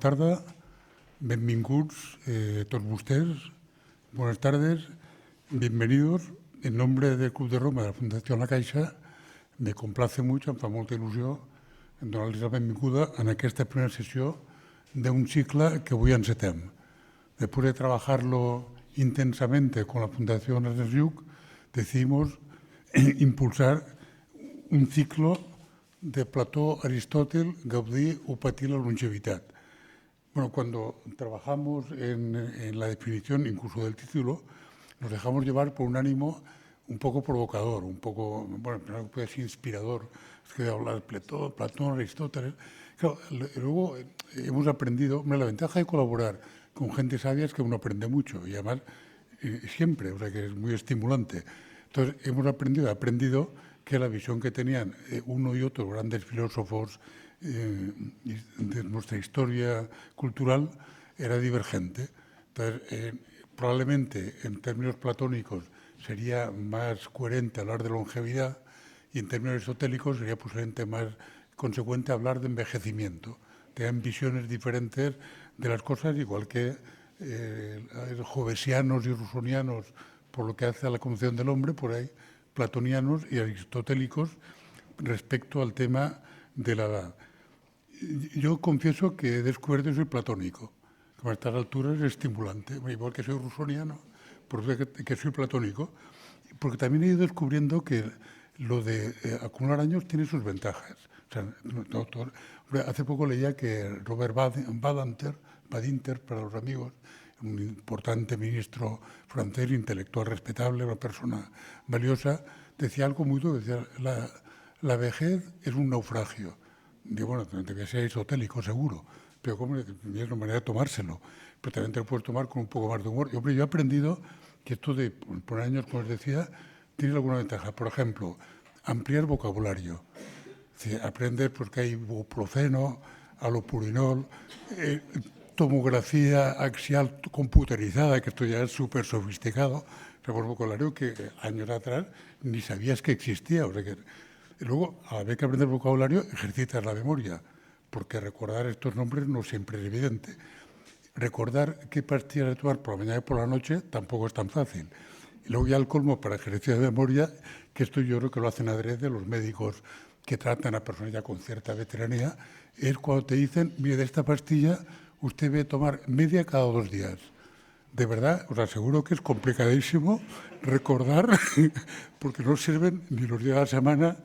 tarda, benvinguts tots vostès, buenas tardes, bienvenidos. En nombre del Club de Roma de la Fundación La Caixa, me complace mucho, em fa molta il·lusió donar-los la benvinguda en aquesta primera sessió d'un cicle que avui encetem. Después de trabajarlo intensamente con la Fundación Ernest Lluch, decidimos impulsar un ciclo de Plató, Aristóteles, Gaudí o Patir la longevidad. Bueno, cuando trabajamos en la definición, incluso del título, nos dejamos llevar por un ánimo un poco provocador, un poco, bueno, primero puede ser inspirador, es que hablar de Platón, Aristóteles. Claro, luego hemos aprendido, hombre, la ventaja de colaborar con gente sabia es que uno aprende mucho y además siempre, o sea que es muy estimulante. Entonces, hemos aprendido que la visión que tenían uno y otro grandes filósofos de nuestra historia cultural era divergente. Entonces, probablemente en términos platónicos sería más coherente hablar de longevidad y en términos aristotélicos sería posiblemente más consecuente hablar de envejecimiento. Tenían visiones diferentes de las cosas, igual que jovesianos y rusonianos por lo que hace a la concepción del hombre, por ahí platonianos y aristotélicos respecto al tema de la edad. Yo confieso que he descubierto que soy platónico, que a estas alturas es estimulante, igual que soy rusoniano, por eso que soy platónico, porque también he ido descubriendo que lo de acumular años tiene sus ventajas. O sea, hace poco leía que Robert Badinter, para los amigos, un importante ministro francés, intelectual respetable, una persona valiosa, decía algo muy duro, decía, la vejez es un naufragio. Digo, bueno, debe ser aristotélico, seguro, pero como es una manera de tomárselo, pero también te lo puedes tomar con un poco más de humor. Y, hombre, yo he aprendido que esto de poner años, como os decía, tiene alguna ventaja. Por ejemplo, ampliar vocabulario. Si aprendes pues, que hay ibuprofeno, alopurinol, tomografía axial computerizada, que esto ya es súper sofisticado, pero un vocabulario que años atrás ni sabías que existía. O sea que, luego, a la vez que aprendes vocabulario, ejercitas la memoria, porque recordar estos nombres no siempre es evidente. Recordar qué pastillas de tomar por la mañana y por la noche tampoco es tan fácil. Y luego ya el colmo para ejercicio de memoria, que esto yo creo que lo hacen adrede los médicos que tratan a personas ya con cierta veteranía, es cuando te dicen, mire, de esta pastilla usted debe tomar media cada 2 días. De verdad, os aseguro que es complicadísimo recordar, porque no sirven ni los días de la semana,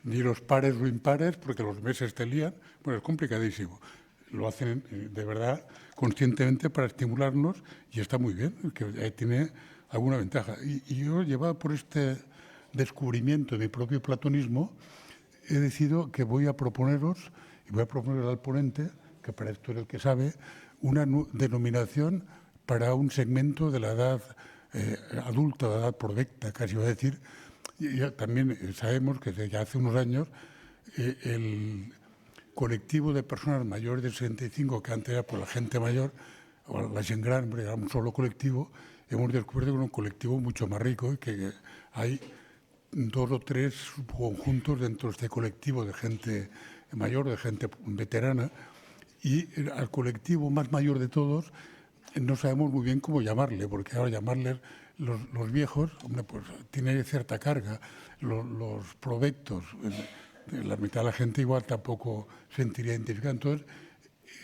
ni los pares o impares, porque los meses te lían. Bueno, es complicadísimo. Lo hacen de verdad conscientemente para estimularnos y está muy bien, que tiene alguna ventaja. Y yo, llevado por este descubrimiento de mi propio platonismo, he decidido que voy a proponeros, y voy a proponer al ponente, que para esto es el que sabe, una denominación para un segmento de la edad adulta, la edad provecta, casi iba a decir. Y ya también sabemos que desde hace unos años el colectivo de personas mayores de 65, que antes era por la gente mayor, o la gente grande, era un solo colectivo, hemos descubierto que es un colectivo mucho más rico y que hay 2 o 3 subconjuntos dentro de este colectivo de gente mayor, de gente veterana, y al colectivo más mayor de todos no sabemos muy bien cómo llamarle, porque ahora llamarles los viejos, hombre, pues tiene cierta carga. Los provectos, la mitad de la gente igual tampoco se sentiría identificada. Entonces,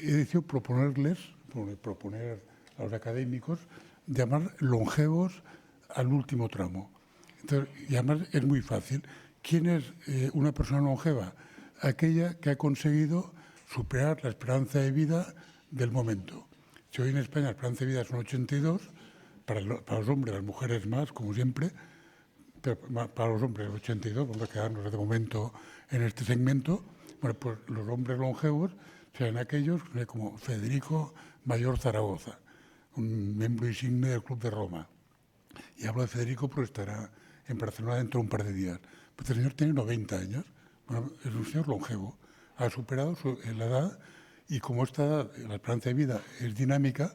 he decidido proponer a los académicos llamar longevos al último tramo. Entonces, y además es muy fácil. ¿Quién es una persona longeva? Aquella que ha conseguido superar la esperanza de vida del momento. Si hoy en España la esperanza de vida son 82, para los hombres, las mujeres más, como siempre, pero para los hombres 82, vamos a quedarnos de momento en este segmento. Bueno, pues los hombres longevos serán aquellos como Federico Mayor Zaragoza, un miembro insigne del Club de Roma. Y hablo de Federico porque estará en Barcelona dentro de un par de días. Pues el señor tiene 90 años, bueno, es un señor longevo, ha superado la edad y como esta edad, la esperanza de vida es dinámica,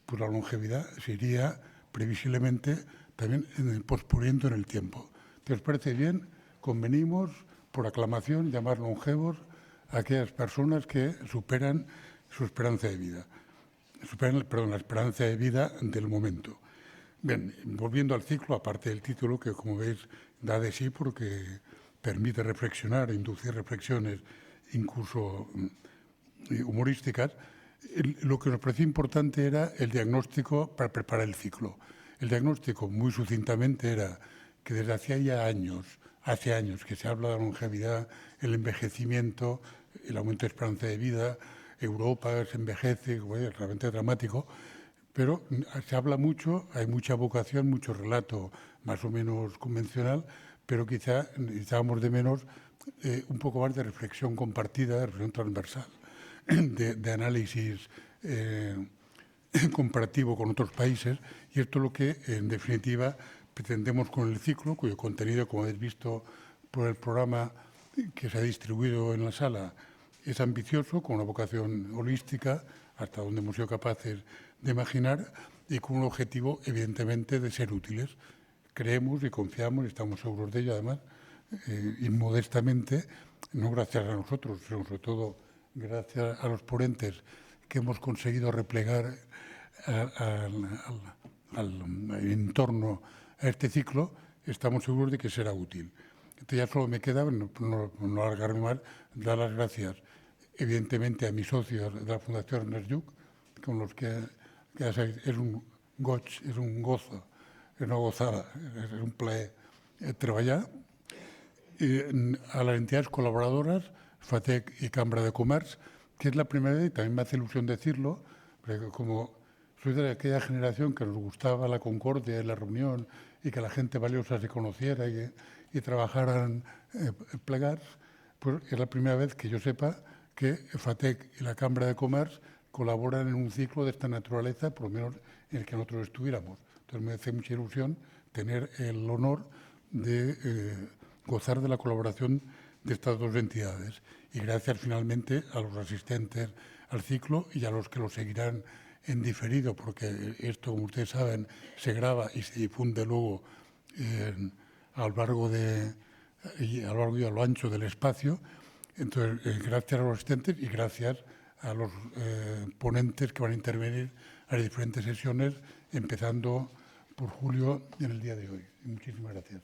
pues la longevidad se iría previsiblemente también posponiendo en el tiempo. ¿Te os parece bien? Convenimos por aclamación llamar longevos a aquellas personas que superan su esperanza de vida. La esperanza de vida del momento. Bien, volviendo al ciclo, aparte del título, que como veis da de sí porque permite reflexionar, inducir reflexiones, incluso humorísticas, lo que nos parecía importante era el diagnóstico para preparar el ciclo. El diagnóstico, muy sucintamente, era que desde hace años que se habla de la longevidad, el envejecimiento, el aumento de esperanza de vida, Europa se envejece, es realmente dramático, pero se habla mucho, hay mucha vocación, mucho relato más o menos convencional, pero quizá necesitábamos de menos un poco más de reflexión compartida, de reflexión transversal, de análisis comparativo con otros países, y esto es lo que, en definitiva, pretendemos con el ciclo, cuyo contenido, como habéis visto por el programa que se ha distribuido en la sala, es ambicioso, con una vocación holística, hasta donde hemos sido capaces de imaginar, y con un objetivo, evidentemente, de ser útiles. Creemos y confiamos, y estamos seguros de ello, además, inmodestamente, no gracias a nosotros, sino sobre todo gracias a los ponentes que hemos conseguido replegar al entorno a este ciclo, estamos seguros de que será útil. Entonces ya solo me queda, no alargarme más, dar las gracias evidentemente a mis socios de la Fundación Ernest Lluch, con los que ya sabéis, es un gozo, es una gozada, es un plaer treballar. A las entidades colaboradoras, FATEC y Cámara de Comercio, que es la primera vez, y también me hace ilusión decirlo, porque como soy de aquella generación que nos gustaba la concordia y la reunión y que la gente valiosa se conociera y trabajaran plegats, pues es la primera vez que yo sepa que FATEC y la Cámara de Comercio colaboran en un ciclo de esta naturaleza, por lo menos en el que nosotros estuviéramos. Entonces me hace mucha ilusión tener el honor de gozar de la colaboración de estas dos entidades. Y gracias finalmente a los asistentes al ciclo y a los que lo seguirán en diferido, porque esto, como ustedes saben, se graba y se difunde luego a lo largo y a lo ancho del espacio. Entonces, gracias a los asistentes y gracias a los ponentes que van a intervenir en las diferentes sesiones, empezando por Julio en el día de hoy. Muchísimas gracias.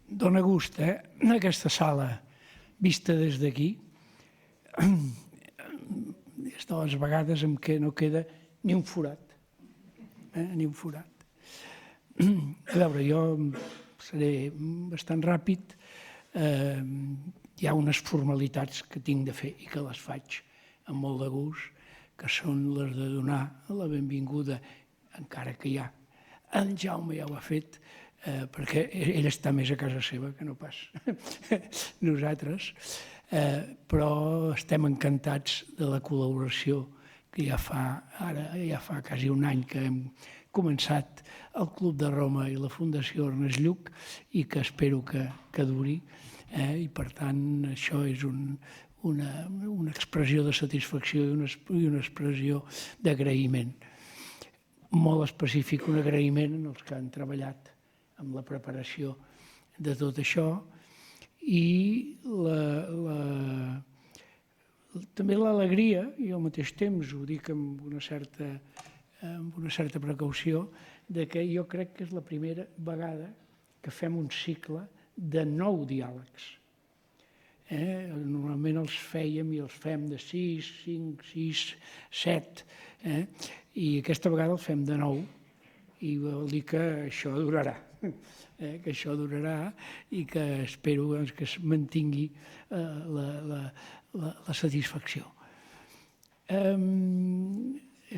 Dóna gust, aquesta sala vista des d'aquí, és de les vegades en què no queda ni un forat, ni un forat. A veure, jo seré bastant ràpid. Hi ha unes formalitats que tinc de fer i que les faig amb molt de gust, que són les de donar la benvinguda, encara que ja en Jaume ja ho ha fet, perquè ell està més a casa seva que no pas nosaltres, però estem encantats de la col·laboració que ja fa quasi un any que hem començat el Club de Roma i la Fundació Ernest Lluch i que espero que duri, i per tant això és una expressió de satisfacció i una expressió d'agraïment. Molt específic, un agraïment als que han treballat amb la preparació de tot això i també l'alegria, i al mateix temps ho dic amb una certa precaució, de que jo crec que és la primera vegada que fem un cicle de 9 diàlegs. Normalment els fèiem i els fem de 6, 5, 6, 7, i aquesta vegada els fem de 9, i vol dir que això durarà. Que això durarà i que espero que es mantingui la satisfacció.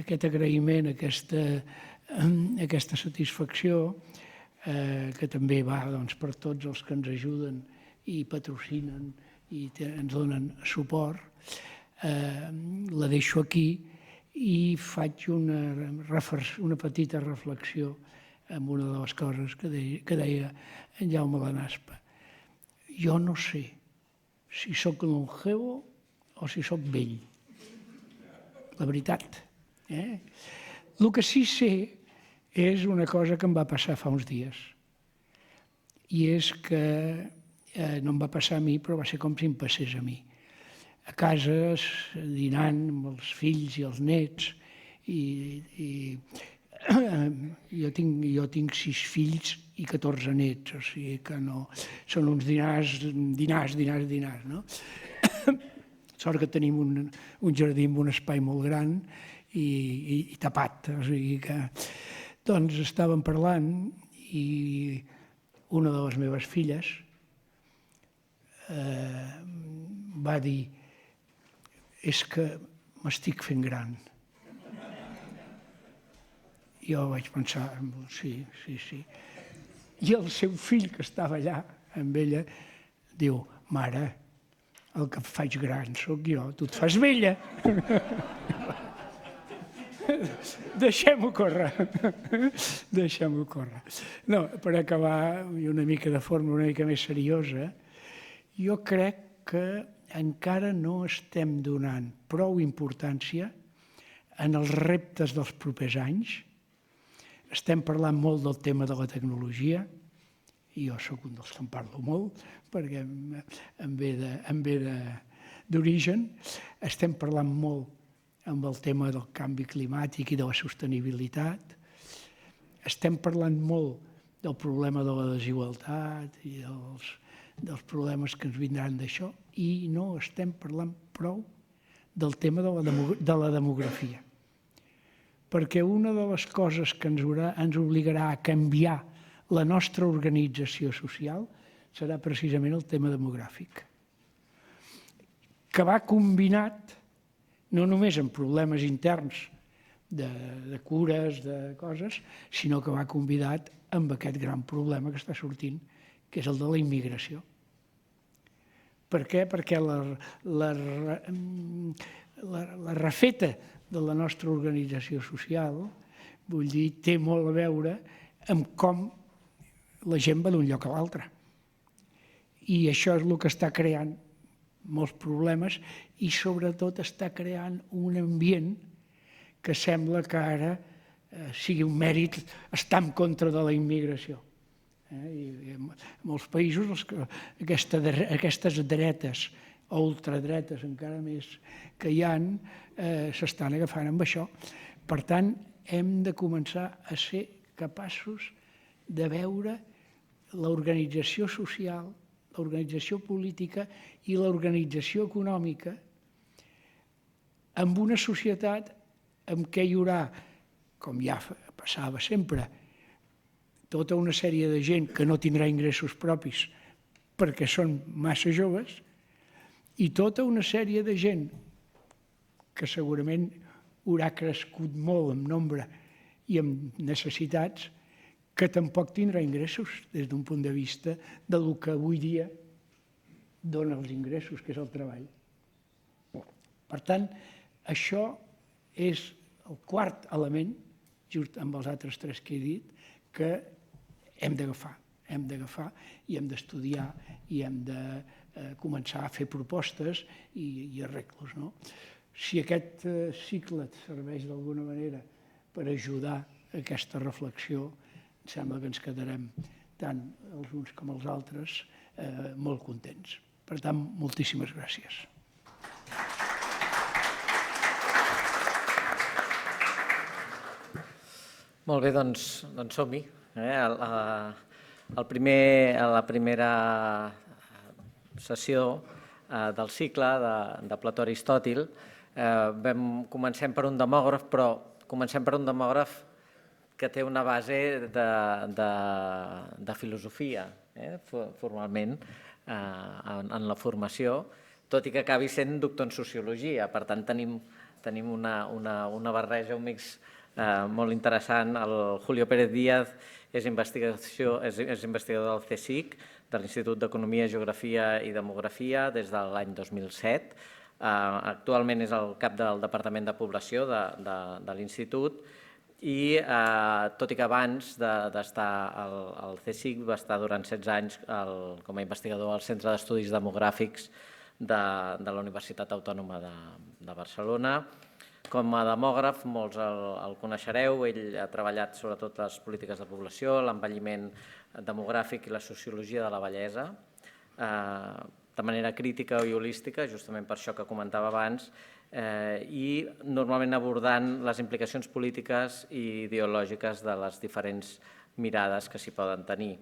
Aquest agraïment, aquesta satisfacció, que també va per tots els que ens ajuden i patrocinen i ens donen suport, la deixo aquí i faig una petita reflexió amb una de les coses que deia en Jaume Lanaspa. Jo no sé si sóc longevo o si sóc vell. la veritat. El que sí sé és una cosa que em va passar fa uns dies, i és que no em va passar a mi, però va ser com si em passés a mi. A casa, dinant amb els fills i els nets, i jo tinc 6 fills i 14 nets, o sigui que no... Són uns dinars, no? Sort que tenim un jardí amb un espai molt gran i tapat, o sigui que... Doncs estàvem parlant i una de les meves filles va dir: és que m'estic fent gran. Jo vaig pensar, sí. I el seu fill, que estava allà amb ella, diu: mare, el que faig gran sóc jo, tu et fas vella. Deixem-ho córrer. No, per acabar, i una mica de forma una mica més seriosa, jo crec que encara no estem donant prou importància en els reptes dels propers anys. Estem parlant molt del tema de la tecnologia, i jo sóc un dels que en parlo molt, perquè em ve d'origen. Estem parlant molt amb el tema del canvi climàtic i de la sostenibilitat. Estem parlant molt del problema de la desigualtat i dels problemes que ens vindran d'això, i no estem parlant prou del tema de la demografia. Perquè una de les coses que ens obligarà a canviar la nostra organització social serà precisament el tema demogràfic, que va combinat no només amb problemes interns de cures, de coses, sinó que va combinat amb aquest gran problema que està sortint, que és el de la immigració. Per què? Perquè la refeta de la nostra organització social, vull dir, té molt a veure amb com la gent va d'un lloc a l'altre. I això és el que està creant molts problemes i sobretot està creant un ambient que sembla que ara sigui un mèrit estar en contra de la immigració. I en molts països aquestes dretes o ultradretes encara més que hi ha s'estan agafant amb això. Per tant, hem de començar a ser capaços de veure l'organització social, l'organització política i l'organització econòmica amb una societat en què hi haurà, com ja passava sempre, tota una sèrie de gent que no tindrà ingressos propis perquè són massa joves i tota una sèrie de gent que segurament haurà crescut molt en nombre i amb necessitats que tampoc tindrà ingressos des d'un punt de vista del que avui dia dona els ingressos, que és el treball. Per tant, això és el quart element, just amb els altres 3 que he dit, que hem d'agafar i hem d'estudiar i hem de començar a fer propostes i arreglos. Si aquest cicle et serveix d'alguna manera per ajudar a aquesta reflexió, em sembla que ens quedarem tant els uns com els altres molt contents. Per tant, moltíssimes gràcies. Molt bé, doncs som-hi. La primera sessió del cicle de Plató Aristòtil comencem per un demògraf, però comencem per un demògraf que té una base de filosofia, formalment, en la formació, tot i que acabi sent doctor en sociologia. Per tant, tenim una barreja, un mix molt interessant. El Julio Pérez Díaz és investigador del CSIC, de l'Institut d'Economia, Geografia i Demografia, des de l'any 2007. Actualment és el cap del Departament de Població de l'Institut i, tot i que abans d'estar al CSIC, va estar durant 16 anys com a investigador al Centre d'Estudis Demogràfics de la Universitat Autònoma de Barcelona. Com a demògraf, molts el coneixereu, ell ha treballat sobretot les polítiques de població, l'envelliment demogràfic i la sociologia de la vellesa, de manera crítica i holística, justament per això que comentava abans, i normalment abordant les implicacions polítiques i ideològiques de les diferents mirades que s'hi poden tenir.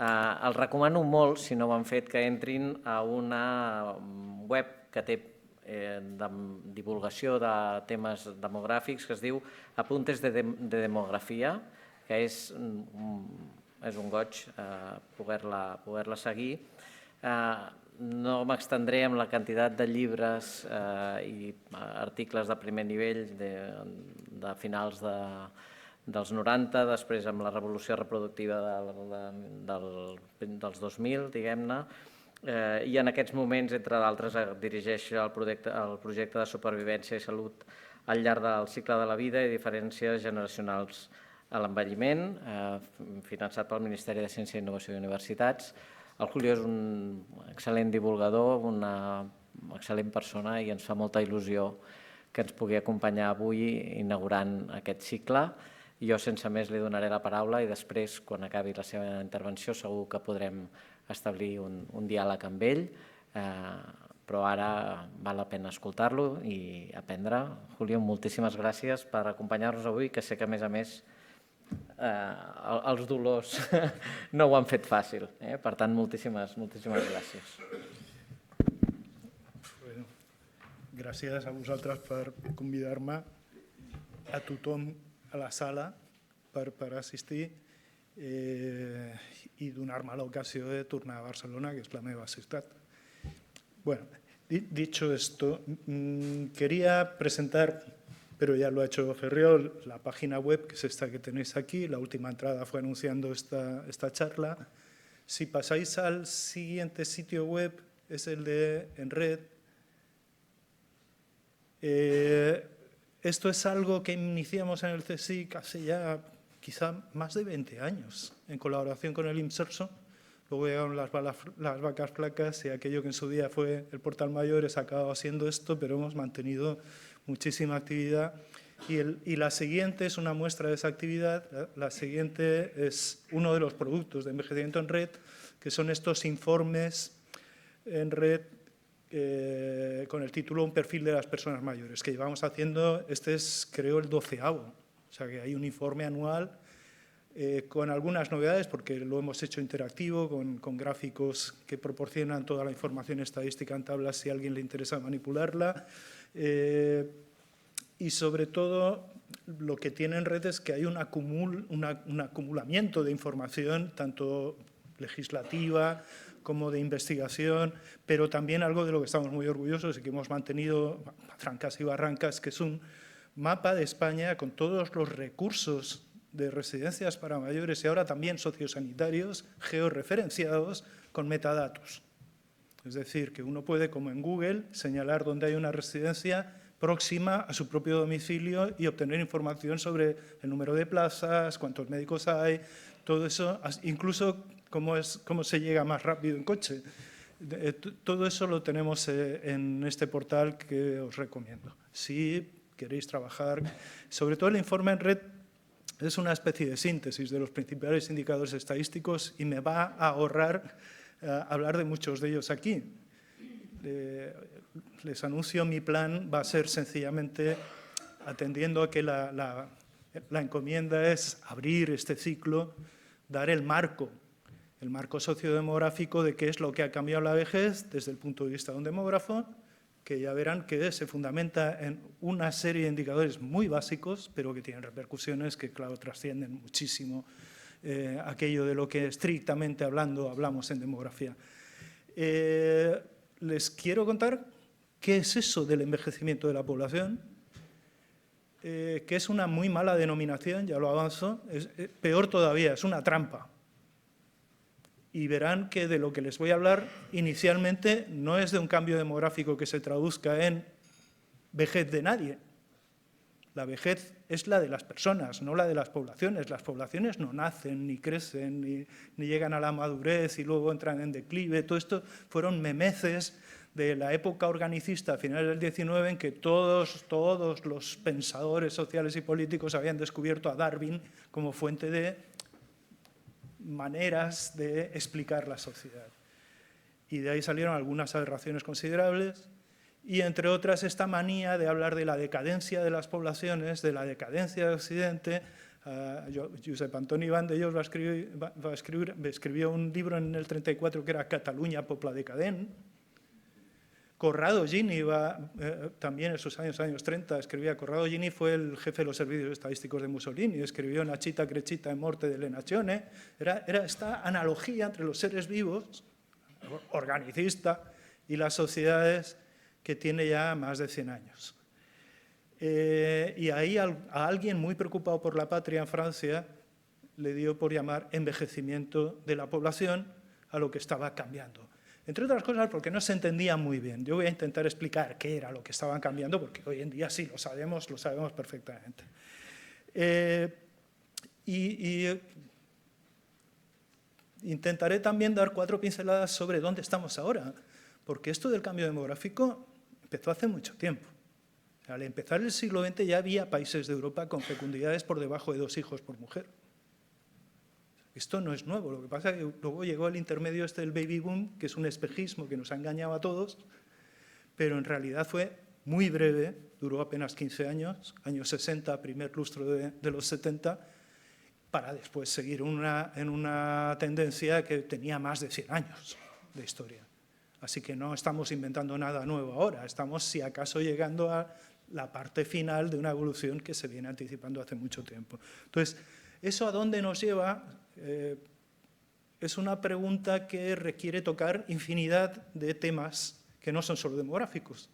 Els recomano molt, si no ho han fet, que entrin a una web que té de divulgació de temes demogràfics que es diu Apuntes de Demografia, que és un goig poder-la seguir. No m'extendré amb la quantitat de llibres i articles de primer nivell de finals dels 90, després amb la revolució reproductiva dels 2000, diguem-ne, i en aquests moments, entre d'altres, dirigeix el projecte de supervivència i salut al llarg del cicle de la vida i diferències generacionals a l'envelliment, finançat pel Ministeri de Ciència, Innovació i Universitats. El Julio és un excel·lent divulgador, una excel·lent persona i ens fa molta il·lusió que ens pugui acompanyar avui inaugurant aquest cicle. Jo, sense més, li donaré la paraula i després, quan acabi la seva intervenció, segur que podrem establir un diàleg amb ell, però ara val la pena escoltar-lo i aprendre. Julio, moltíssimes gràcies per acompanyar-nos avui, que sé que, a més, els dolors no ho han fet fàcil. Per tant, moltíssimes gràcies. Gràcies a vosaltres per convidar-me, a tothom a la sala per assistir i donar-me l'ocasió de tornar a Barcelona, que és la meva ciutat. Bueno, dicho esto, quería presentar, pero ya lo ha hecho Ferriol, la página web, que es esta que tenéis aquí. La última entrada fue anunciando esta charla. Si pasáis al siguiente sitio web, es el de Enred. Esto es algo que iniciamos en el CSIC hace ya quizá más de 20 años, en colaboración con el IMSERSO. Luego llegaron las vacas flacas y aquello que en su día fue el Portal Mayores ha acabado siendo esto, pero hemos mantenido muchísima actividad. Y la siguiente es una muestra de esa actividad. La siguiente es uno de los productos de envejecimiento en red, que son estos informes en red con el título Un perfil de las personas mayores, que llevamos haciendo, este es creo el 12º, o sea que hay un informe anual con algunas novedades porque lo hemos hecho interactivo, con gráficos que proporcionan toda la información estadística en tablas si a alguien le interesa manipularla, y sobre todo lo que tiene en red es que hay un acumulamiento de información, tanto legislativa como de investigación, pero también algo de lo que estamos muy orgullosos y que hemos mantenido a trancas y barrancas, que es un mapa de España con todos los recursos de residencias para mayores y ahora también sociosanitarios georreferenciados con metadatos. Es decir, que uno puede, como en Google, señalar dónde hay una residencia próxima a su propio domicilio y obtener información sobre el número de plazas, cuántos médicos hay, todo eso, incluso cómo se llega más rápido en coche. Todo eso lo tenemos en este portal que os recomiendo. Si queréis trabajar, sobre todo el informe en red es una especie de síntesis de los principales indicadores estadísticos y me va a ahorrar hablar de muchos de ellos aquí. Les anuncio, mi plan va a ser sencillamente, atendiendo a que la encomienda es abrir este ciclo, dar el marco sociodemográfico de qué es lo que ha cambiado la vejez desde el punto de vista de un demógrafo, que ya verán que se fundamenta en una serie de indicadores muy básicos, pero que tienen repercusiones que, claro, trascienden muchísimo aquello de lo que estrictamente hablamos en demografía. Les quiero contar qué es eso del envejecimiento de la población, que es una muy mala denominación, ya lo avanzo, peor todavía, es una trampa. Y verán que de lo que les voy a hablar inicialmente no es de un cambio demográfico que se traduzca en vejez de nadie. La vejez es la de las personas, no la de las poblaciones. Las poblaciones no nacen, ni crecen, ni llegan a la madurez y luego entran en declive. Todo esto fueron memeces de la época organicista a finales del 19, en que todos los pensadores sociales y políticos habían descubierto a Darwin como fuente de maneras de explicar la sociedad. Y de ahí salieron algunas aberraciones considerables, y entre otras esta manía de hablar de la decadencia de las poblaciones, de la decadencia de Occidente. Josep Antoni Vandellós escribió un libro en el 34 que era Catalunya, poble decadent. Corrado Gini también en esos años 30, escribía. Corrado Gini fue el jefe de los servicios estadísticos de Mussolini, escribió Nachita Crecita en morte de le nazione. Era esta analogía entre los seres vivos, organicista, y las sociedades que tiene ya más de 100 años. Y ahí a alguien muy preocupado por la patria en Francia le dio por llamar envejecimiento de la población a lo que estaba cambiando. Entre otras cosas porque no se entendía muy bien. Yo voy a intentar explicar qué era lo que estaban cambiando, porque hoy en día sí lo sabemos perfectamente. Intentaré también dar 4 pinceladas sobre dónde estamos ahora, porque esto del cambio demográfico empezó hace mucho tiempo. Al empezar el siglo XX ya había países de Europa con fecundidades por debajo de 2 hijos por mujer. Esto no es nuevo, lo que pasa es que luego llegó el intermedio del baby boom, que es un espejismo que nos ha engañado a todos, pero en realidad fue muy breve, duró apenas 15 años, años 60, primer lustro de los 70, para después seguir en una tendencia que tenía más de 100 años de historia. Así que no estamos inventando nada nuevo ahora, estamos si acaso llegando a la parte final de una evolución que se viene anticipando hace mucho tiempo. Entonces, ¿eso a dónde nos lleva? Es una pregunta que requiere tocar infinidad de temas que no son solo demográficos.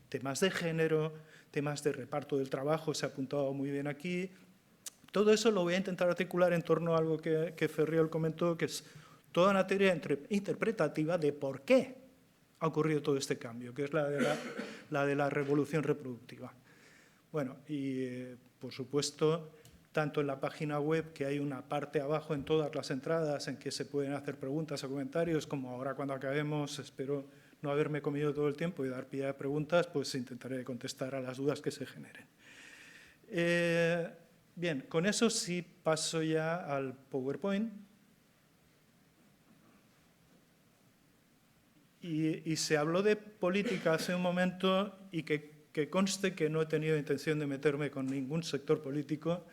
Temas de género, temas de reparto del trabajo, se ha apuntado muy bien aquí. Todo eso lo voy a intentar articular en torno a algo que Ferriol comentó, que es toda una teoría interpretativa de por qué ha ocurrido todo este cambio, que es la de la revolución reproductiva. Bueno, y por supuesto, tanto en la página web, que hay una parte abajo en todas las entradas en que se pueden hacer preguntas o comentarios, como ahora cuando acabemos, espero no haberme comido todo el tiempo y dar pie a preguntas, pues intentaré contestar a las dudas que se generen. Bien, con eso sí paso ya al PowerPoint. Y se habló de política hace un momento y que conste que no he tenido intención de meterme con ningún sector político,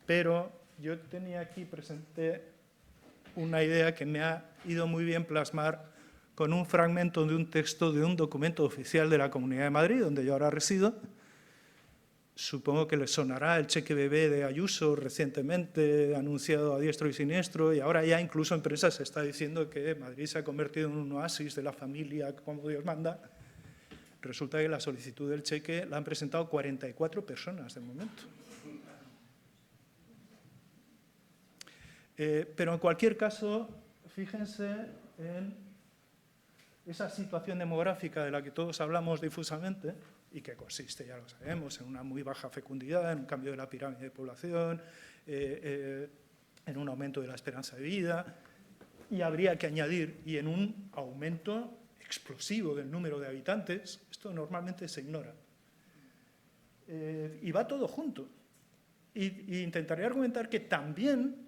pero yo tenía aquí presente una idea que me ha ido muy bien plasmar con un fragmento de un texto de un documento oficial de la Comunidad de Madrid, donde yo ahora resido. Supongo que les sonará el cheque bebé de Ayuso, recientemente anunciado a diestro y siniestro, y ahora ya incluso en prensa se está diciendo que Madrid se ha convertido en un oasis de la familia como Dios manda. Resulta que la solicitud del cheque la han presentado 44 personas de momento. Pero en cualquier caso, fíjense en esa situación demográfica de la que todos hablamos difusamente, y que consiste, ya lo sabemos, en una muy baja fecundidad, en un cambio de la pirámide de población, en un aumento de la esperanza de vida, y habría que añadir, y en un aumento explosivo del número de habitantes. Esto normalmente se ignora. Y va todo junto. Y intentaré argumentar que también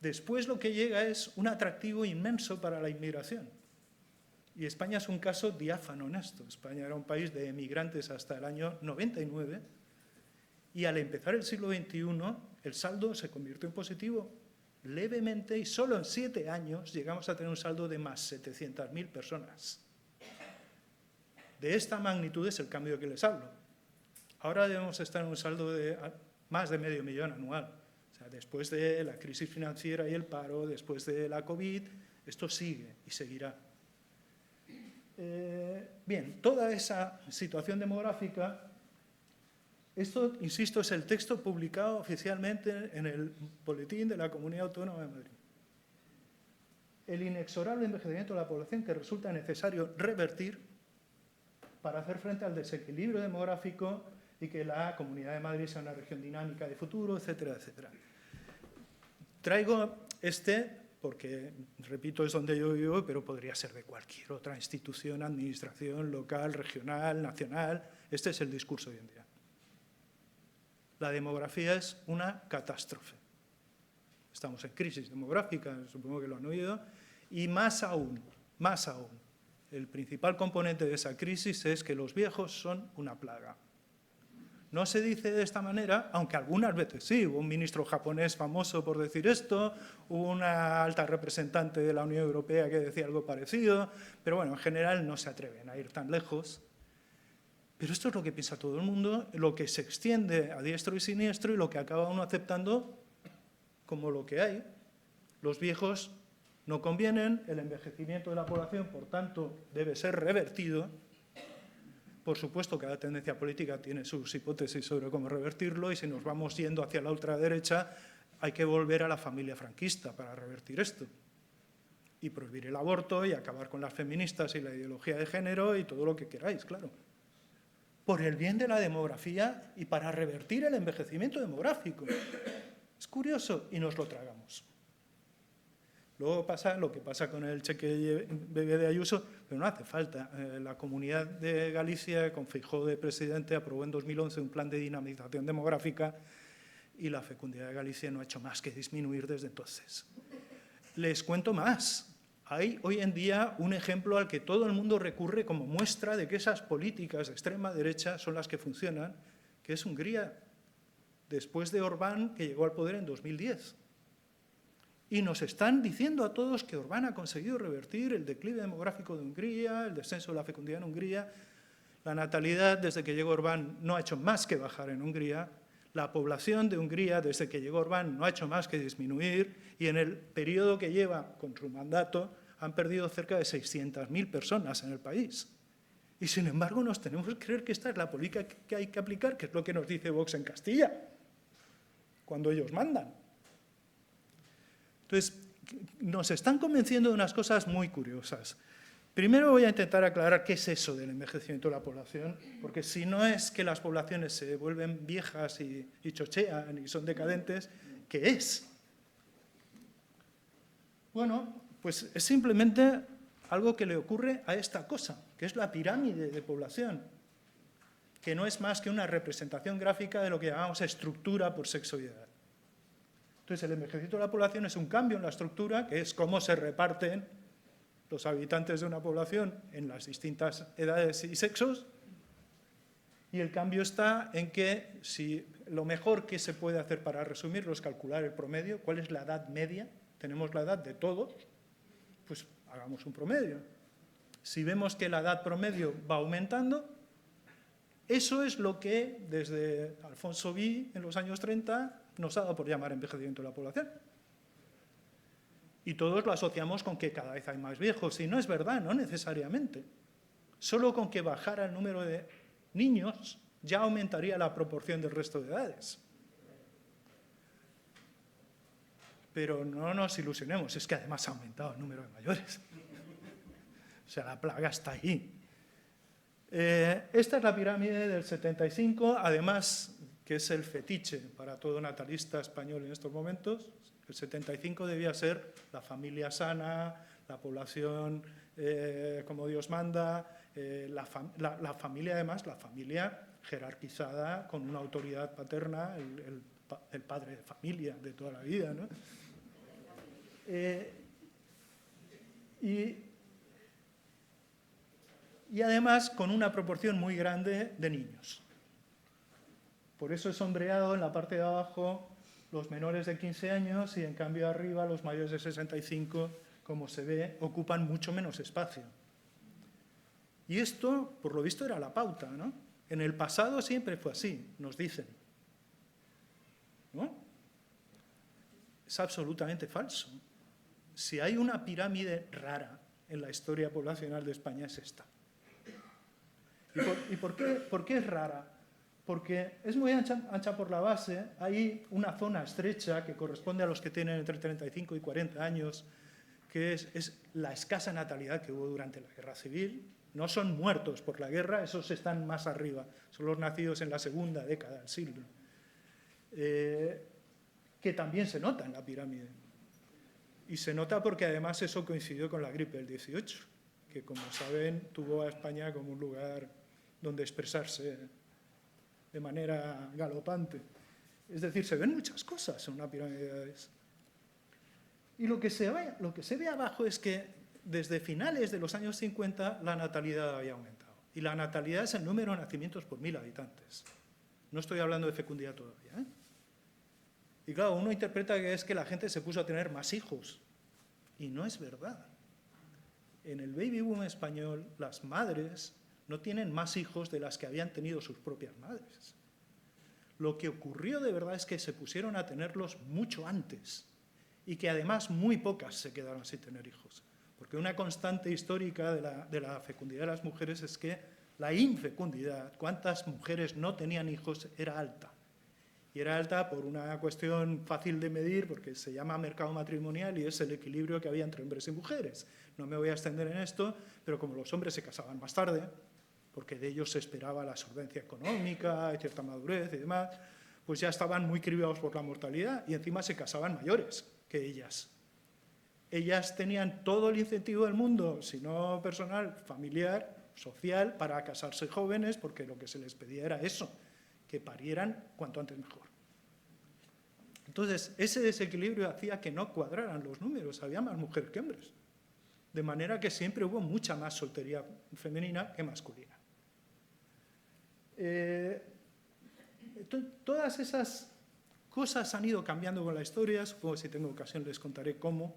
después lo que llega es un atractivo inmenso para la inmigración. Y España es un caso diáfano en esto. España era un país de emigrantes hasta el año 99 y al empezar el siglo XXI el saldo se convirtió en positivo levemente y solo en 7 años llegamos a tener un saldo de más 700.000 personas. De esta magnitud es el cambio que les hablo. Ahora debemos estar en un saldo de más de 500.000 anual. O sea, después de la crisis financiera y el paro, después de la COVID, esto sigue y seguirá. Bien, toda esa situación demográfica, esto, insisto, es el texto publicado oficialmente en el Boletín de la Comunidad Autónoma de Madrid. El inexorable envejecimiento de la población que resulta necesario revertir para hacer frente al desequilibrio demográfico y que la Comunidad de Madrid sea una región dinámica de futuro, etcétera, etcétera. Traigo este porque, repito, es donde yo vivo, pero podría ser de cualquier otra institución, administración local, regional, nacional. Este es el discurso hoy en día. La demografía es una catástrofe. Estamos en crisis demográfica, supongo que lo han oído, y más aún, el principal componente de esa crisis es que los viejos son una plaga. No se dice de esta manera, aunque algunas veces sí. Hubo un ministro japonés famoso por decir esto, hubo una alta representante de la Unión Europea que decía algo parecido, pero bueno, en general no se atreven a ir tan lejos. Pero esto es lo que piensa todo el mundo, lo que se extiende a diestro y siniestro y lo que acaba uno aceptando como lo que hay. Los viejos no convienen, el envejecimiento de la población, por tanto, debe ser revertido. Por supuesto, cada tendencia política tiene sus hipótesis sobre cómo revertirlo y si nos vamos yendo hacia la ultraderecha hay que volver a la familia franquista para revertir esto. Y prohibir el aborto y acabar con las feministas y la ideología de género y todo lo que queráis, claro. Por el bien de la demografía y para revertir el envejecimiento demográfico. Es curioso y nos lo tragamos. Luego pasa lo que pasa con el cheque bebé de Ayuso, pero no hace falta. La Comunidad de Galicia, con Feijóo de presidente, aprobó en 2011 un plan de dinamización demográfica y la fecundidad de Galicia no ha hecho más que disminuir desde entonces. Les cuento más. Hay hoy en día un ejemplo al que todo el mundo recurre como muestra de que esas políticas de extrema derecha son las que funcionan, que es Hungría, después de Orbán, que llegó al poder en 2010. Y nos están diciendo a todos que Orbán ha conseguido revertir el declive demográfico de Hungría, el descenso de la fecundidad en Hungría. La natalidad, desde que llegó Orbán, no ha hecho más que bajar en Hungría. La población de Hungría, desde que llegó Orbán, no ha hecho más que disminuir. Y en el periodo que lleva con su mandato, han perdido cerca de 600.000 personas en el país. Y, sin embargo, nos tenemos que creer que esta es la política que hay que aplicar, que es lo que nos dice Vox en Castilla, cuando ellos mandan. Entonces, nos están convenciendo de unas cosas muy curiosas. Primero voy a intentar aclarar qué es eso del envejecimiento de la población, porque si no es que las poblaciones se vuelven viejas y chochean y son decadentes, ¿qué es? Bueno, pues es simplemente algo que le ocurre a esta cosa, que es la pirámide de población, que no es más que una representación gráfica de lo que llamamos estructura por sexo y edad. Entonces, el envejecimiento de la población es un cambio en la estructura, que es cómo se reparten los habitantes de una población en las distintas edades y sexos, y el cambio está en que si lo mejor que se puede hacer para resumirlo es calcular el promedio, cuál es la edad media, tenemos la edad de todos, pues hagamos un promedio. Si vemos que la edad promedio va aumentando, eso es lo que desde Alfonso Ví en los años 30 nos ha dado por llamar envejecimiento de la población. Y todos lo asociamos con que cada vez hay más viejos, y no es verdad, no necesariamente. Solo con que bajara el número de niños ya aumentaría la proporción del resto de edades. Pero no nos ilusionemos, es que además ha aumentado el número de mayores. O sea, la plaga está ahí. Esta es la pirámide del 75, además que es el fetiche para todo natalista español en estos momentos. El 75 debía ser la familia sana, la población como Dios manda, la familia además, la familia jerarquizada con una autoridad paterna, el padre de familia de toda la vida, ¿no? Y además con una proporción muy grande de niños. Por eso es sombreado en la parte de abajo los menores de 15 años y en cambio arriba los mayores de 65, como se ve, ocupan mucho menos espacio. Y esto, por lo visto, era la pauta, ¿no? En el pasado siempre fue así, nos dicen, ¿no? Es absolutamente falso. Si hay una pirámide rara en la historia poblacional de España es esta. ¿Y por qué es rara? Porque es muy ancha por la base, hay una zona estrecha que corresponde a los que tienen entre 35 y 40 años, que es la escasa natalidad que hubo durante la Guerra Civil. No son muertos por la guerra, esos están más arriba, son los nacidos en la segunda década del siglo, que también se nota en la pirámide. Y se nota porque además eso coincidió con la gripe del 18, que como saben tuvo a España como un lugar donde expresarse de manera galopante. Es decir, se ven muchas cosas en una pirámide de edades. Y lo que se ve abajo es que desde finales de los años 50 la natalidad había aumentado. Y la natalidad es el número de nacimientos por 1000 habitantes. No estoy hablando de fecundidad todavía, ¿eh? Y claro, uno interpreta que es que la gente se puso a tener más hijos. Y no es verdad. En el baby boom español, las madres no tienen más hijos de las que habían tenido sus propias madres. Lo que ocurrió de verdad es que se pusieron a tenerlos mucho antes y que además muy pocas se quedaron sin tener hijos. Porque una constante histórica de la fecundidad de las mujeres es que la infecundidad, cuántas mujeres no tenían hijos, era alta. Y era alta por una cuestión fácil de medir, porque se llama mercado matrimonial y es el equilibrio que había entre hombres y mujeres. No me voy a extender en esto, pero como los hombres se casaban más tarde, porque de ellos se esperaba la solvencia económica, cierta madurez y demás, pues ya estaban muy cribados por la mortalidad y encima se casaban mayores que ellas. Ellas tenían todo el incentivo del mundo, si no personal, familiar, social, para casarse jóvenes, porque lo que se les pedía era eso, que parieran cuanto antes mejor. Entonces, ese desequilibrio hacía que no cuadraran los números, había más mujeres que hombres. De manera que siempre hubo mucha más soltería femenina que masculina. Todas esas cosas han ido cambiando con la historia, supongo que si tengo ocasión les contaré cómo,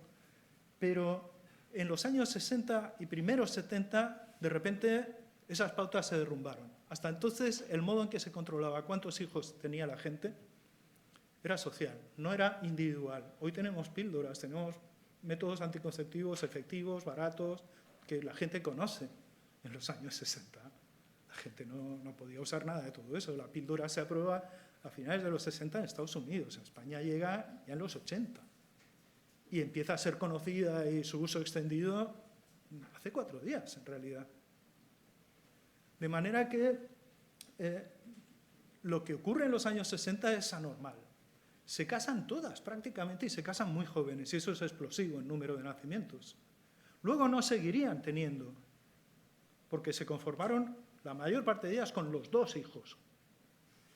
pero en los años 60 y primeros 70, de repente esas pautas se derrumbaron. Hasta entonces, el modo en que se controlaba cuántos hijos tenía la gente era social, no era individual. Hoy tenemos píldoras, tenemos métodos anticonceptivos efectivos, baratos, que la gente conoce. En los años 60 la gente no podía usar nada de todo eso. La píldora se aprueba a finales de los 60 en Estados Unidos. En España llega ya en los 80. Y empieza a ser conocida y su uso extendido hace 4 días, en realidad. De manera que lo que ocurre en los años 60 es anormal. Se casan todas prácticamente y se casan muy jóvenes y eso es explosivo en número de nacimientos. Luego no seguirían teniendo, porque se conformaron la mayor parte de ellas con los 2 hijos.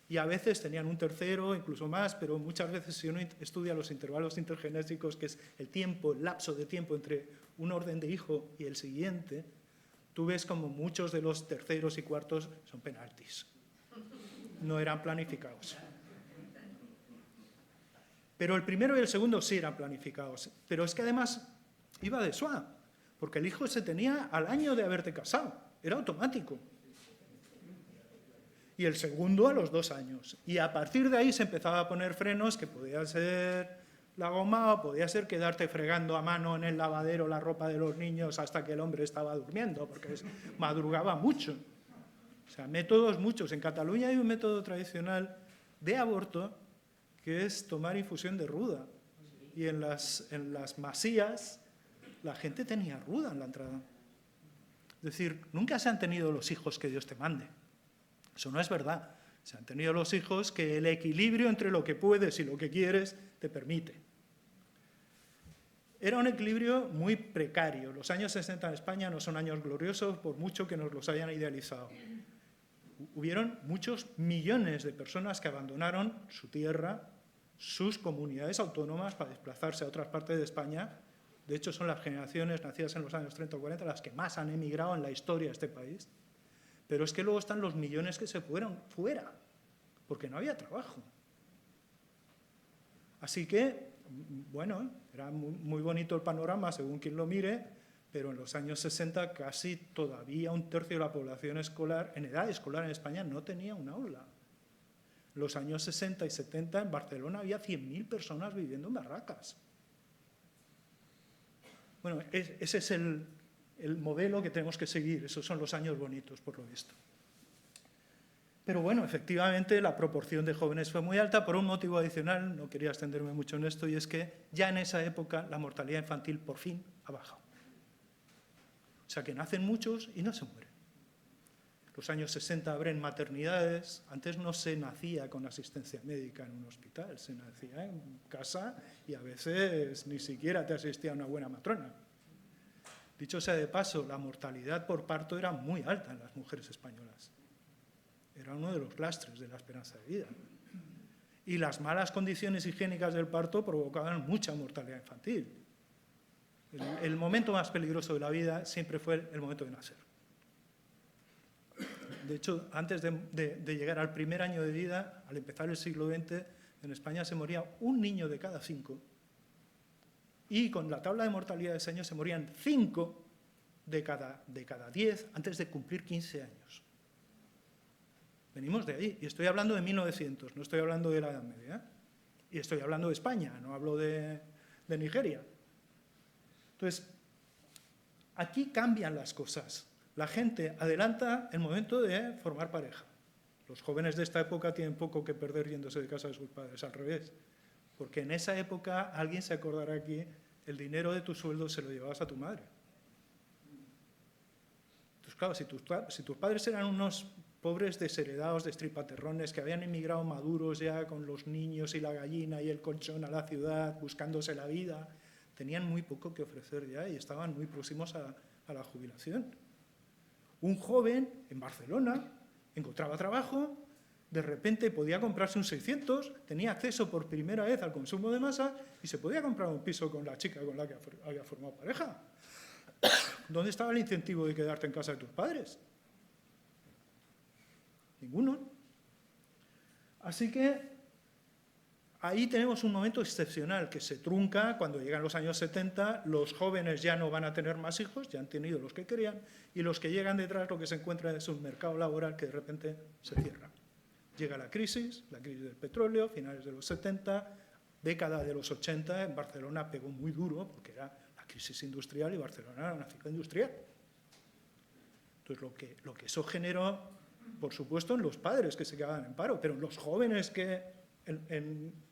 Y a veces tenían un tercero, incluso más, pero muchas veces si uno estudia los intervalos intergenésicos, que es el tiempo, el lapso de tiempo entre un orden de hijo y el siguiente, tú ves como muchos de los terceros y cuartos son penaltis. No eran planificados. Pero el primero y el segundo sí eran planificados. Pero es que además iba de suave, porque el hijo se tenía al año de haberte casado. Era automático. Y el segundo a los 2 años. Y a partir de ahí se empezaba a poner frenos, que podía ser la goma o podía ser quedarte fregando a mano en el lavadero la ropa de los niños hasta que el hombre estaba durmiendo, porque madrugaba mucho. O sea, métodos muchos. En Cataluña hay un método tradicional de aborto que es tomar infusión de ruda. Y en las masías la gente tenía ruda en la entrada. Es decir, nunca se han tenido los hijos que Dios te mande. Eso no es verdad. Se han tenido los hijos que el equilibrio entre lo que puedes y lo que quieres te permite. Era un equilibrio muy precario. Los años 60 en España no son años gloriosos, por mucho que nos los hayan idealizado. Hubieron muchos millones de personas que abandonaron su tierra, sus comunidades autónomas para desplazarse a otras partes de España. De hecho, son las generaciones nacidas en los años 30 o 40 las que más han emigrado en la historia de este país. Pero es que luego están los millones que se fueron fuera, porque no había trabajo. Así que, bueno, era muy bonito el panorama según quien lo mire, pero en los años 60 casi todavía 1/3 de la población escolar, en edad escolar en España, no tenía un aula. En los años 60 y 70 en Barcelona había 100.000 personas viviendo en barracas. Bueno, ese es el modelo que tenemos que seguir. Esos son los años bonitos, por lo visto. Pero bueno, efectivamente la proporción de jóvenes fue muy alta por un motivo adicional, no quería extenderme mucho en esto, y es que ya en esa época la mortalidad infantil por fin ha bajado. O sea que nacen muchos y no se mueren. Los años 60 abren maternidades. Antes no se nacía con asistencia médica en un hospital, se nacía en casa y a veces ni siquiera te asistía una buena matrona. Dicho sea de paso, la mortalidad por parto era muy alta en las mujeres españolas. Era uno de los lastres de la esperanza de vida. Y las malas condiciones higiénicas del parto provocaban mucha mortalidad infantil. El momento más peligroso de la vida siempre fue el momento de nacer. De hecho, antes de llegar al primer año de vida, al empezar el siglo XX, en España se moría un niño de cada 5. Y con la tabla de mortalidad de ese año se morían 5 de cada 10 antes de cumplir 15 años. Venimos de ahí. Y estoy hablando de 1900, no estoy hablando de la Edad Media. Y estoy hablando de España, no hablo de Nigeria. Entonces, aquí cambian las cosas. La gente adelanta el momento de formar pareja. Los jóvenes de esta época tienen poco que perder yéndose de casa de sus padres, al revés. Porque en esa época, alguien se acordará aquí, el dinero de tu sueldo se lo llevabas a tu madre. Entonces, claro, si tus padres eran unos pobres desheredados, destripaterrones, que habían emigrado maduros ya con los niños y la gallina y el colchón a la ciudad, buscándose la vida, tenían muy poco que ofrecer ya y estaban muy próximos a la jubilación. Un joven en Barcelona encontraba trabajo, de repente podía comprarse un 600, tenía acceso por primera vez al consumo de masa y se podía comprar un piso con la chica con la que había formado pareja. ¿Dónde estaba el incentivo de quedarte en casa de tus padres? Ninguno. Así que ahí tenemos un momento excepcional que se trunca cuando llegan los años 70, los jóvenes ya no van a tener más hijos, ya han tenido los que querían, y los que llegan detrás lo que se encuentran es un mercado laboral que de repente se cierra. Llega la crisis del petróleo, finales de los 70, década de los 80, en Barcelona pegó muy duro porque era la crisis industrial y Barcelona era una ciudad industrial. Entonces lo que eso generó, por supuesto, en los padres que se quedaban en paro, pero en los jóvenes que,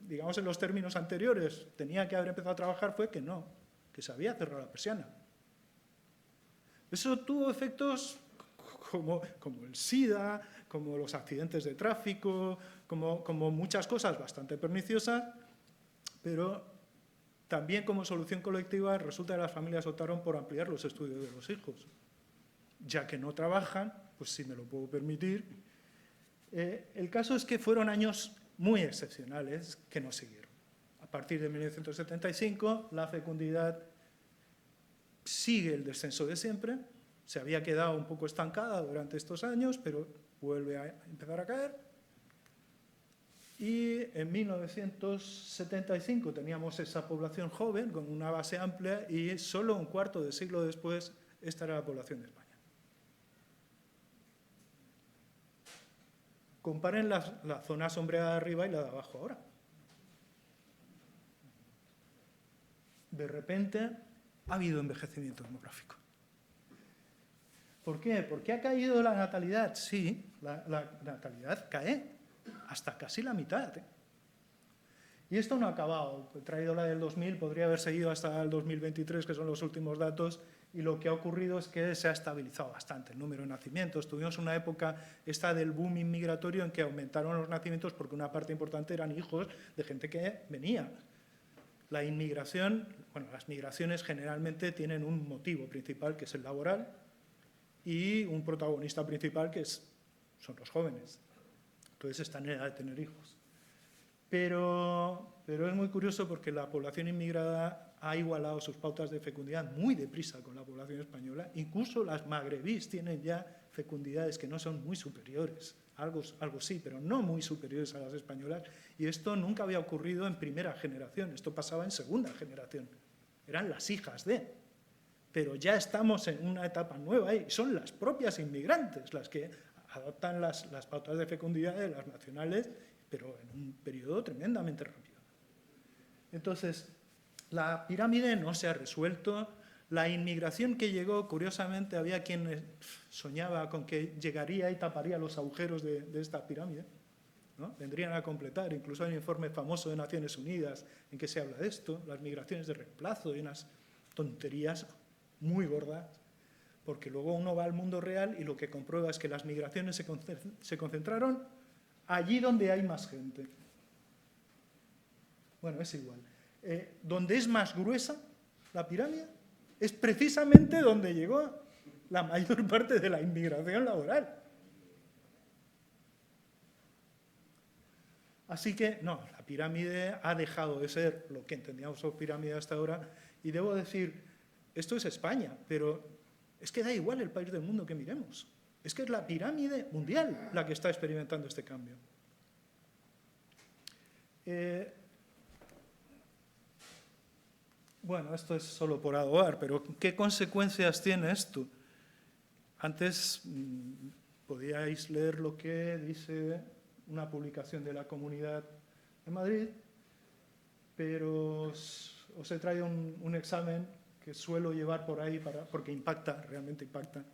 digamos en los términos anteriores, tenían que haber empezado a trabajar, fue que no, que se había cerrado la persiana. Eso tuvo efectos como el SIDA, como los accidentes de tráfico, como muchas cosas bastante perniciosas, pero también como solución colectiva resulta que las familias optaron por ampliar los estudios de los hijos. Ya que no trabajan, pues si me lo puedo permitir. El caso es que fueron años muy excepcionales que no siguieron. A partir de 1975, la fecundidad sigue el descenso de siempre, se había quedado un poco estancada durante estos años, pero vuelve a empezar a caer. Y en 1975 teníamos esa población joven con una base amplia y solo un cuarto de siglo después esta era la población de España. Comparen la zona sombreada de arriba y la de abajo ahora. De repente ha habido envejecimiento demográfico. ¿Por qué? ¿Por qué ha caído la natalidad? Sí, la natalidad cae hasta casi la mitad. Y esto no ha acabado. He traído la del 2000, podría haber seguido hasta el 2023, que son los últimos datos, y lo que ha ocurrido es que se ha estabilizado bastante el número de nacimientos. Tuvimos una época, esta del boom inmigratorio, en que aumentaron los nacimientos porque una parte importante eran hijos de gente que venía. La inmigración, bueno, las migraciones generalmente tienen un motivo principal, que es el laboral, y un protagonista principal, que son los jóvenes. Entonces están en edad de tener hijos. Pero es muy curioso porque la población inmigrada ha igualado sus pautas de fecundidad muy deprisa con la población española. Incluso las magrebíes tienen ya fecundidades que no son muy superiores. Algo sí, pero no muy superiores a las españolas. Y esto nunca había ocurrido en primera generación. Esto pasaba en segunda generación. Eran las hijas de. Pero ya estamos en una etapa nueva y son las propias inmigrantes las que adoptan las pautas de fecundidad de las nacionales, pero en un periodo tremendamente rápido. Entonces, la pirámide no se ha resuelto. La inmigración que llegó, curiosamente, había quien soñaba con que llegaría y taparía los agujeros de esta pirámide, ¿no? Vendrían a completar. Incluso hay un informe famoso de Naciones Unidas en que se habla de esto, las migraciones de reemplazo y unas tonterías muy gordas. porque luego uno va al mundo real y lo que comprueba es que las migraciones se concentraron allí donde hay más gente. Bueno, es igual. Donde es más gruesa la pirámide es precisamente donde llegó la mayor parte de la inmigración laboral. Así que, no, la pirámide ha dejado de ser lo que entendíamos por pirámide hasta ahora, y debo decir, esto es España, pero es que da igual el país del mundo que miremos. Es que es la pirámide mundial la que está experimentando este cambio. Bueno, esto es solo por ahogar, pero ¿qué consecuencias tiene esto? Antes podíais leer lo que dice una publicación de la Comunidad de Madrid, pero os he traído un examen que suelo llevar por ahí porque impacta, realmente impacta,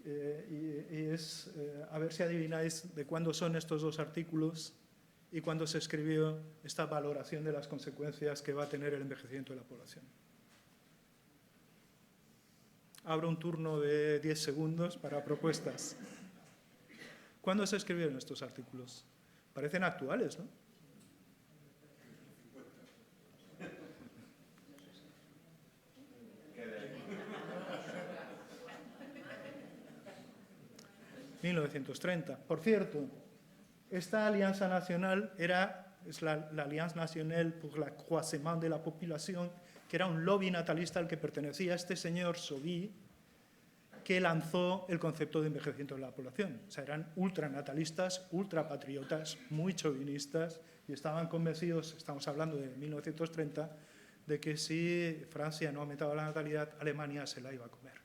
y es a ver si adivináis de cuándo son estos dos artículos y cuándo se escribió esta valoración de las consecuencias que va a tener el envejecimiento de la población. Abro un turno de 10 segundos para propuestas. ¿Cuándo se escribieron estos artículos? Parecen actuales, ¿no? ...1930. Por cierto, esta alianza nacional es la Alliance Nationale pour l'accroissement de la population, que era un lobby natalista al que pertenecía este señor Sauvy, que lanzó el concepto de envejecimiento de la población. O sea, eran ultranatalistas, ultrapatriotas, muy chauvinistas, y estaban convencidos, estamos hablando de 1930, de que si Francia no aumentaba la natalidad, Alemania se la iba a comer.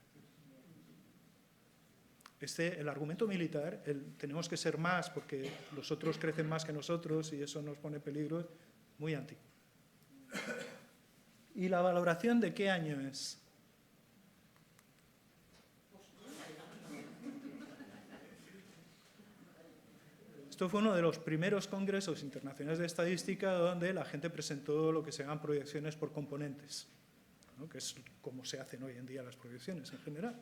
El argumento militar, tenemos que ser más porque los otros crecen más que nosotros y eso nos pone en peligro, muy antiguo. ¿Y la valoración de qué año es? Esto fue uno de los primeros congresos internacionales de estadística donde la gente presentó lo que se llaman proyecciones por componentes, ¿no? Que es como se hacen hoy en día las proyecciones en general.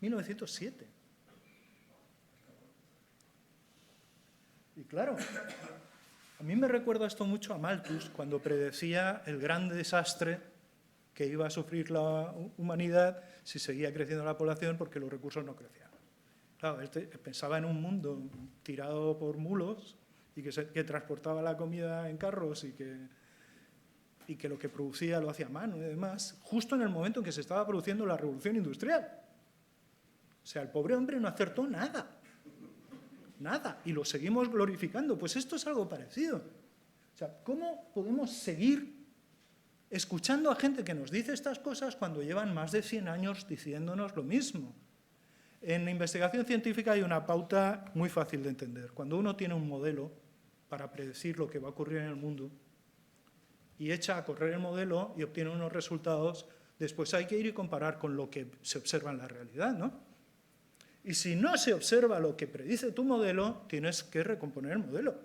1907. Y claro, a mí me recuerda esto mucho a Malthus, cuando predecía el gran desastre que iba a sufrir la humanidad si seguía creciendo la población porque los recursos no crecían. Claro, él pensaba en un mundo tirado por mulos y que transportaba la comida en carros y que lo que producía lo hacía a mano y demás, justo en el momento en que se estaba produciendo la revolución industrial. O sea, el pobre hombre no acertó nada, nada, y lo seguimos glorificando. Pues esto es algo parecido. O sea, ¿cómo podemos seguir escuchando a gente que nos dice estas cosas cuando llevan más de 100 años diciéndonos lo mismo? En la investigación científica hay una pauta muy fácil de entender. Cuando uno tiene un modelo para predecir lo que va a ocurrir en el mundo y echa a correr el modelo y obtiene unos resultados, después hay que ir y comparar con lo que se observa en la realidad, ¿no? Y si no se observa lo que predice tu modelo, tienes que recomponer el modelo.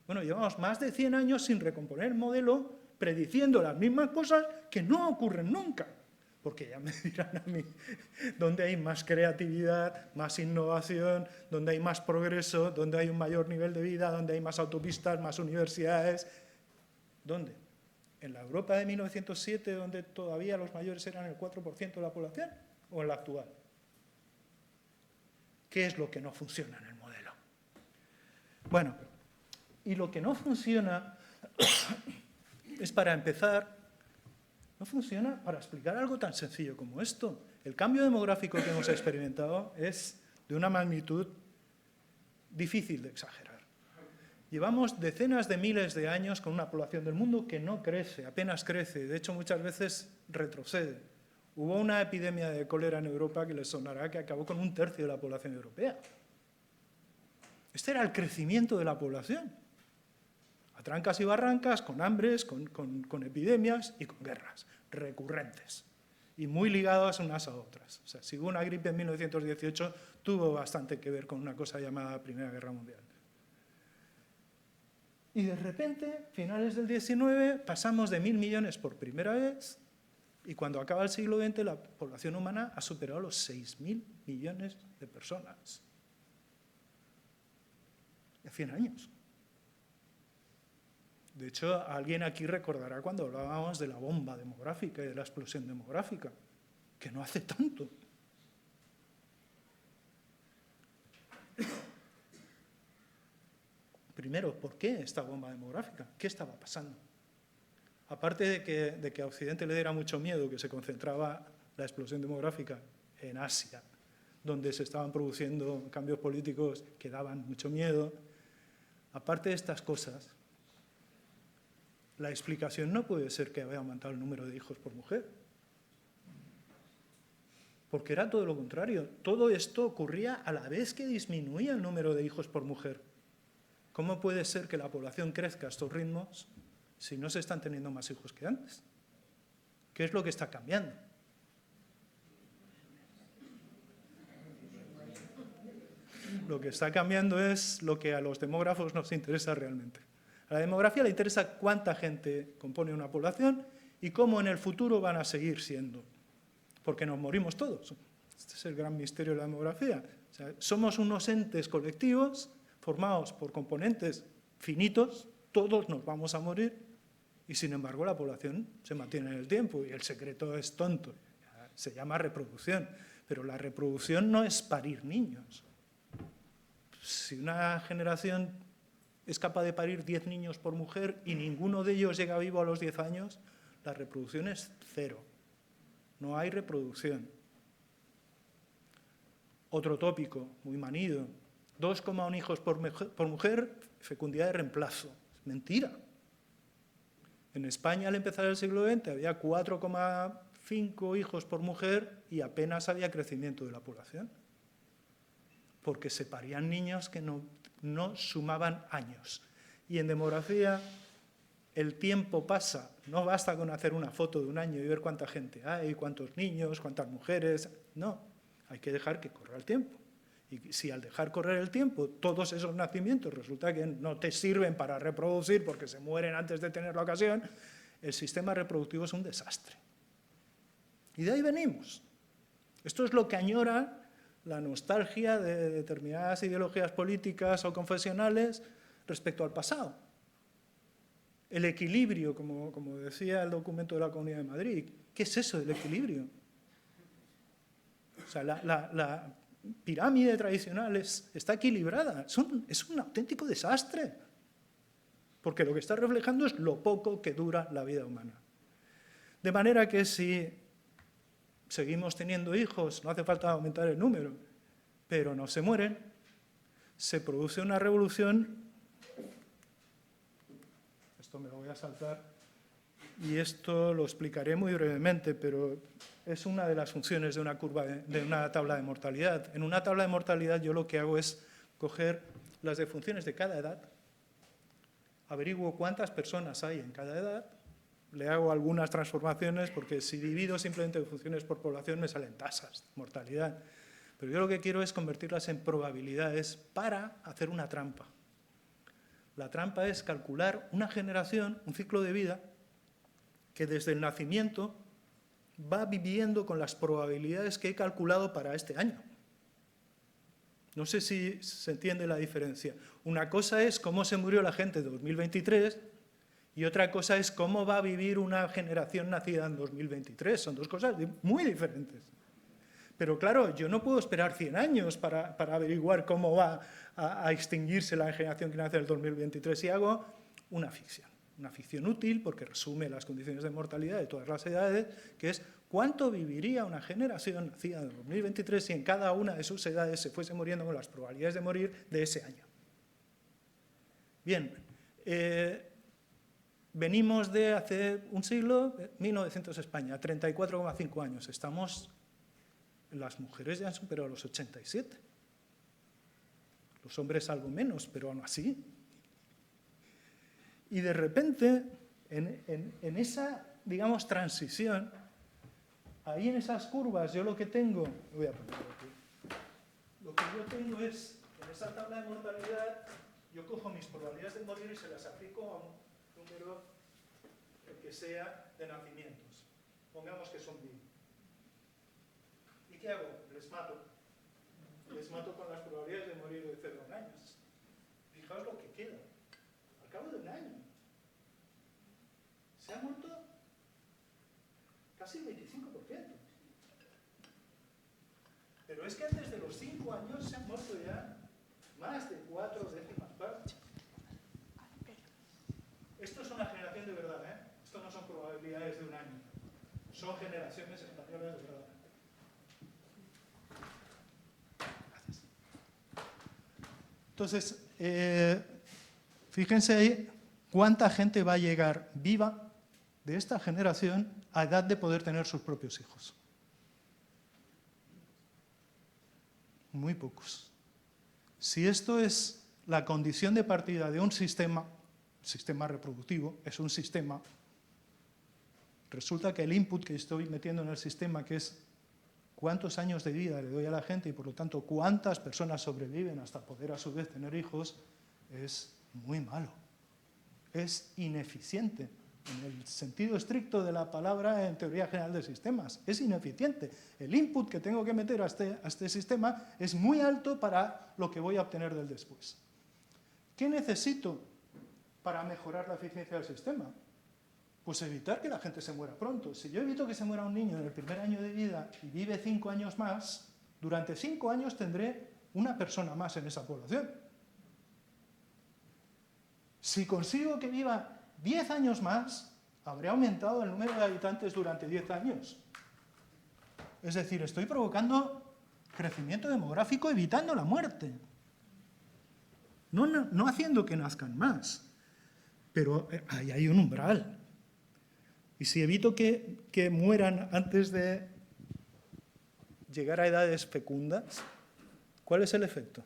Bueno, llevamos más de 100 años sin recomponer el modelo, prediciendo las mismas cosas que no ocurren nunca. Porque ya me dirán a mí, ¿dónde hay más creatividad, más innovación, donde hay más progreso, donde hay un mayor nivel de vida, donde hay más autopistas, más universidades? ¿Dónde? ¿En la Europa de 1907, donde todavía los mayores eran el 4% de la población? ¿O en la actual? ¿Qué es lo que no funciona en el modelo? Bueno, y lo que no funciona es, para empezar, no funciona para explicar algo tan sencillo como esto. El cambio demográfico que hemos experimentado es de una magnitud difícil de exagerar. Llevamos decenas de miles de años con una población del mundo que no crece, apenas crece, de hecho muchas veces retrocede. Hubo una epidemia de cólera en Europa que les sonará, que acabó con 1/3 de la población europea. Este era el crecimiento de la población. A trancas y barrancas, con hambres, con epidemias y con guerras recurrentes. Y muy ligadas unas a otras. O sea, si hubo una gripe en 1918, tuvo bastante que ver con una cosa llamada Primera Guerra Mundial. Y de repente, finales del 19, pasamos de 1.000 millones por primera vez Y cuando acaba el siglo XX, la población humana ha superado los 6.000 millones de personas. En 100 años. De hecho, alguien aquí recordará cuando hablábamos de la bomba demográfica y de la explosión demográfica, que no hace tanto. Primero, ¿por qué esta bomba demográfica? ¿Qué estaba pasando? Aparte de que a Occidente le diera mucho miedo que se concentraba la explosión demográfica en Asia, donde se estaban produciendo cambios políticos que daban mucho miedo, aparte de estas cosas, la explicación no puede ser que haya aumentado el número de hijos por mujer, porque era todo lo contrario. Todo esto ocurría a la vez que disminuía el número de hijos por mujer. ¿Cómo puede ser que la población crezca a estos ritmos si no se están teniendo más hijos que antes? ¿Qué es lo que está cambiando? Lo que está cambiando es lo que a los demógrafos nos interesa realmente. A la demografía le interesa cuánta gente compone una población y cómo en el futuro van a seguir siendo. Porque nos morimos todos. Este es el gran misterio de la demografía. O sea, somos unos entes colectivos formados por componentes finitos, todos nos vamos a morir, y sin embargo la población se mantiene en el tiempo, y el secreto es tonto, se llama reproducción, pero la reproducción no es parir niños. Si una generación es capaz de parir 10 niños por mujer y ninguno de ellos llega vivo a los 10 años, la reproducción es cero, no hay reproducción. Otro tópico, muy manido, 2,1 hijos por mujer, fecundidad de reemplazo. Es mentira. En España, al empezar el siglo XX, había 4,5 hijos por mujer y apenas había crecimiento de la población. Porque se parían niños que no sumaban años. Y en demografía, el tiempo pasa. No basta con hacer una foto de un año y ver cuánta gente hay, cuántos niños, cuántas mujeres. No, hay que dejar que corra el tiempo. Y si al dejar correr el tiempo, todos esos nacimientos resulta que no te sirven para reproducir porque se mueren antes de tener la ocasión, el sistema reproductivo es un desastre. Y de ahí venimos. Esto es lo que añora la nostalgia de determinadas ideologías políticas o confesionales respecto al pasado. El equilibrio, como decía el documento de la Comunidad de Madrid. ¿Qué es eso del equilibrio? O sea, la pirámide tradicional está equilibrada. Es un auténtico desastre. Porque lo que está reflejando es lo poco que dura la vida humana. De manera que si seguimos teniendo hijos, no hace falta aumentar el número, pero no se mueren, se produce una revolución. Esto me lo voy a saltar y esto lo explicaré muy brevemente, pero es una de las funciones de una curva, de una tabla de mortalidad. En una tabla de mortalidad yo lo que hago es coger las defunciones de cada edad, averiguo cuántas personas hay en cada edad, le hago algunas transformaciones porque si divido simplemente defunciones por población me salen tasas de mortalidad. Pero yo lo que quiero es convertirlas en probabilidades para hacer una trampa. La trampa es calcular una generación, un ciclo de vida, que desde el nacimiento va viviendo con las probabilidades que he calculado para este año. No sé si se entiende la diferencia. Una cosa es cómo se murió la gente en 2023 y otra cosa es cómo va a vivir una generación nacida en 2023. Son dos cosas muy diferentes. Pero claro, yo no puedo esperar 100 años para averiguar cómo va a extinguirse la generación que nace en el 2023 y hago una ficción. Una ficción útil porque resume las condiciones de mortalidad de todas las edades, que es cuánto viviría una generación nacida en 2023 si en cada una de sus edades se fuese muriendo con las probabilidades de morir de ese año. Bien, venimos de hace un siglo, 1900 España, 34,5 años. Las mujeres ya han superado los 87. Los hombres algo menos, pero aún así. Y de repente, en esa, digamos, transición, ahí en esas curvas, yo lo que tengo, voy a ponerlo aquí, lo que yo tengo es, en esa tabla de mortalidad, yo cojo mis probabilidades de morir y se las aplico a un número que sea de nacimientos. Pongamos que son 1000. ¿Y qué hago? Les mato. Les mato con las probabilidades de morir de 0 años. Fijaos lo que queda. Al cabo de un año. Se ha muerto casi el 25%. Pero es que antes de los 5 años se han muerto ya más de 4 décimas partes. Esto es una generación de verdad, ¿eh? Esto no son probabilidades de un año. Son generaciones españolas de verdad. Gracias. Entonces, fíjense ahí cuánta gente va a llegar viva de esta generación a edad de poder tener sus propios hijos. Muy pocos. Si esto es la condición de partida de un sistema reproductivo, es un sistema, resulta que el input que estoy metiendo en el sistema, que es cuántos años de vida le doy a la gente y por lo tanto cuántas personas sobreviven hasta poder a su vez tener hijos, es muy malo. Es ineficiente. En el sentido estricto de la palabra en teoría general de sistemas, es ineficiente. El input que tengo que meter a este sistema es muy alto para lo que voy a obtener del después. ¿Qué necesito para mejorar la eficiencia del sistema? Pues evitar que la gente se muera pronto. Si yo evito que se muera un niño en el primer año de vida y vive 5 años más, durante 5 años tendré una persona más en esa población. Si consigo que viva 10 años más, habré aumentado el número de habitantes durante 10 años. Es decir, estoy provocando crecimiento demográfico evitando la muerte. No haciendo que nazcan más, pero ahí hay un umbral. Y si evito que mueran antes de llegar a edades fecundas, ¿cuál es el efecto?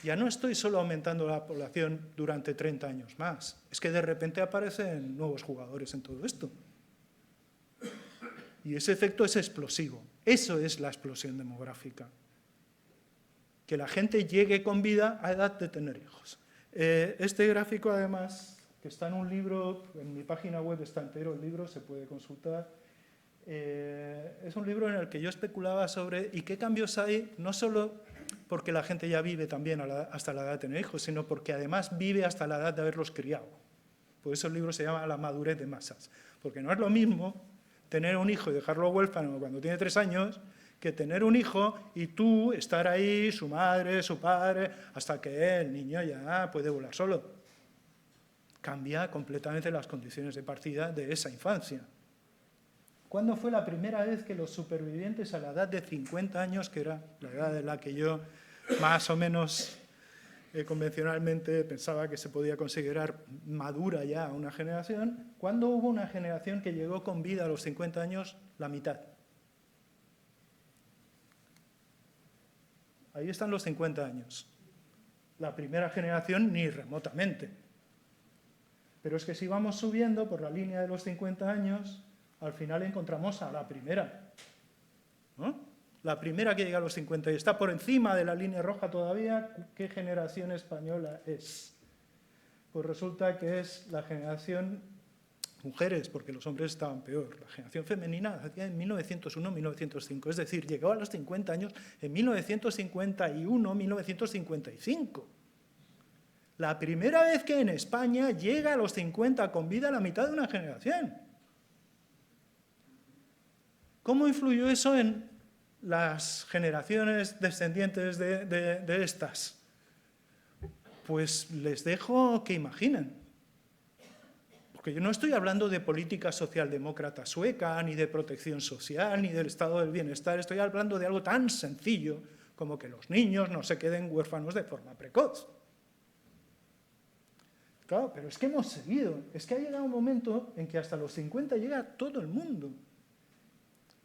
Ya no estoy solo aumentando la población durante 30 años más, es que de repente aparecen nuevos jugadores en todo esto. Y ese efecto es explosivo. Eso es la explosión demográfica. Que la gente llegue con vida a edad de tener hijos. Este gráfico, además, que está en un libro, en mi página web está entero el libro, se puede consultar. Es un libro en el que yo especulaba sobre ¿y qué cambios hay? No solo porque la gente ya vive también hasta la edad de tener hijos, sino porque además vive hasta la edad de haberlos criado. Por eso el libro se llama La madurez de masas. Porque no es lo mismo tener un hijo y dejarlo huérfano cuando tiene 3 años que tener un hijo y tú estar ahí, su madre, su padre, hasta que el niño ya puede volar solo. Cambia completamente las condiciones de partida de esa infancia. ¿Cuándo fue la primera vez que los supervivientes a la edad de 50 años, que era la edad en la que yo más o menos convencionalmente pensaba que se podía considerar madura ya una generación, ¿cuándo hubo una generación que llegó con vida a los 50 años la mitad? Ahí están los 50 años. La primera generación ni remotamente. Pero es que si vamos subiendo por la línea de los 50 años, al final encontramos a la primera, ¿no? La primera que llega a los 50 y está por encima de la línea roja todavía, ¿qué generación española es? Pues resulta que es la generación mujeres, porque los hombres estaban peor. La generación femenina nacía en 1901-1905, es decir, llegó a los 50 años en 1951-1955. La primera vez que en España llega a los 50 con vida la mitad de una generación. ¿Cómo influyó eso en las generaciones descendientes de estas? Pues les dejo que imaginen. Porque yo no estoy hablando de política socialdemócrata sueca, ni de protección social, ni del estado del bienestar. Estoy hablando de algo tan sencillo como que los niños no se queden huérfanos de forma precoz. Claro, pero es que hemos seguido. Es que ha llegado un momento en que hasta los 50 llega todo el mundo.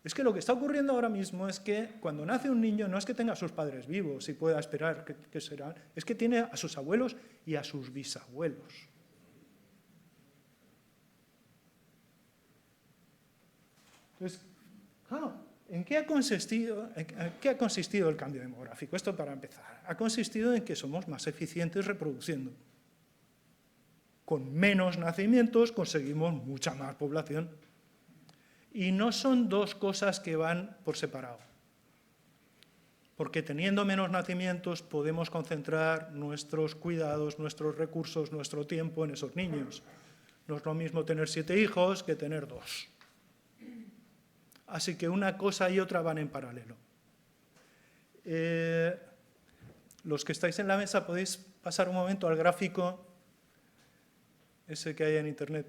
Es que lo que está ocurriendo ahora mismo es que cuando nace un niño no es que tenga a sus padres vivos y pueda esperar que serán, es que tiene a sus abuelos y a sus bisabuelos. Entonces, claro, ¿en qué ha consistido el cambio demográfico? Esto para empezar. Ha consistido en que somos más eficientes reproduciendo. Con menos nacimientos conseguimos mucha más población. Y no son dos cosas que van por separado. Porque teniendo menos nacimientos podemos concentrar nuestros cuidados, nuestros recursos, nuestro tiempo en esos niños. No es lo mismo tener 7 hijos que tener 2. Así que una cosa y otra van en paralelo. Los que estáis en la mesa podéis pasar un momento al gráfico ese que hay en internet.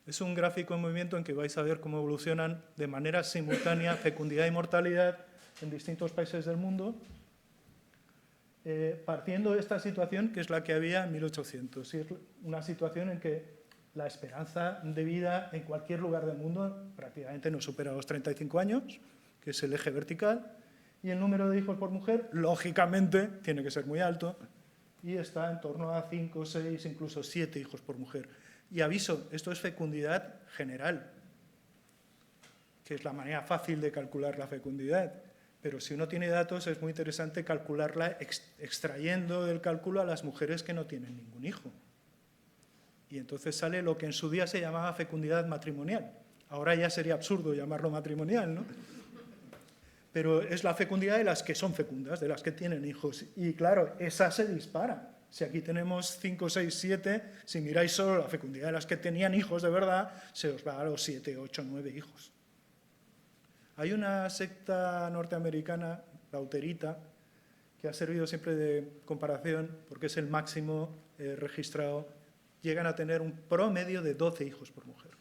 Es un gráfico en movimiento en que vais a ver cómo evolucionan de manera simultánea fecundidad y mortalidad en distintos países del mundo, partiendo de esta situación que es la que había en 1800. Y es una situación en que la esperanza de vida en cualquier lugar del mundo prácticamente no supera los 35 años, que es el eje vertical, y el número de hijos por mujer, lógicamente, tiene que ser muy alto, y está en torno a 5, 6, incluso 7 hijos por mujer. Y aviso, esto es fecundidad general, que es la manera fácil de calcular la fecundidad. Pero si uno tiene datos, es muy interesante calcularla extrayendo del cálculo a las mujeres que no tienen ningún hijo. Y entonces sale lo que en su día se llamaba fecundidad matrimonial. Ahora ya sería absurdo llamarlo matrimonial, ¿no? Pero es la fecundidad de las que son fecundas, de las que tienen hijos. Y claro, esa se dispara. Si aquí tenemos 5, 6, 7, si miráis solo la fecundidad de las que tenían hijos de verdad, se os va a los 7, 8, 9 hijos. Hay una secta norteamericana, la Uterita, que ha servido siempre de comparación, porque es el máximo registrado. Llegan a tener un promedio de 12 hijos por mujer.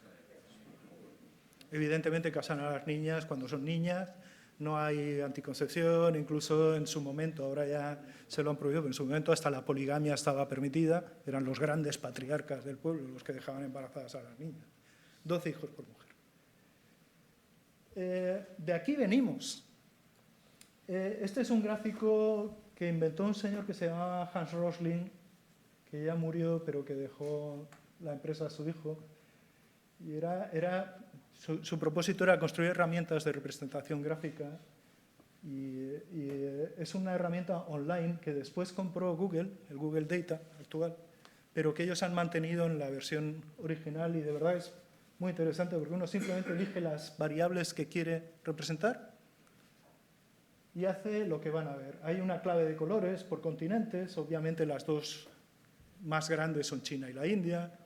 Evidentemente casan a las niñas cuando son niñas, no hay anticoncepción, incluso en su momento, ahora ya se lo han prohibido, pero en su momento hasta la poligamia estaba permitida, eran los grandes patriarcas del pueblo los que dejaban embarazadas a las niñas. 12 hijos por mujer. De aquí venimos. Este es un gráfico que inventó un señor que se llamaba Hans Rosling, que ya murió, pero que dejó la empresa a su hijo. Y su propósito era construir herramientas de representación gráfica. Y es una herramienta online que después compró Google, el Google Data actual, pero que ellos han mantenido en la versión original, y de verdad es muy interesante porque uno simplemente elige las variables que quiere representar y hace lo que van a ver. Hay una clave de colores por continentes, obviamente las dos más grandes son China y la India,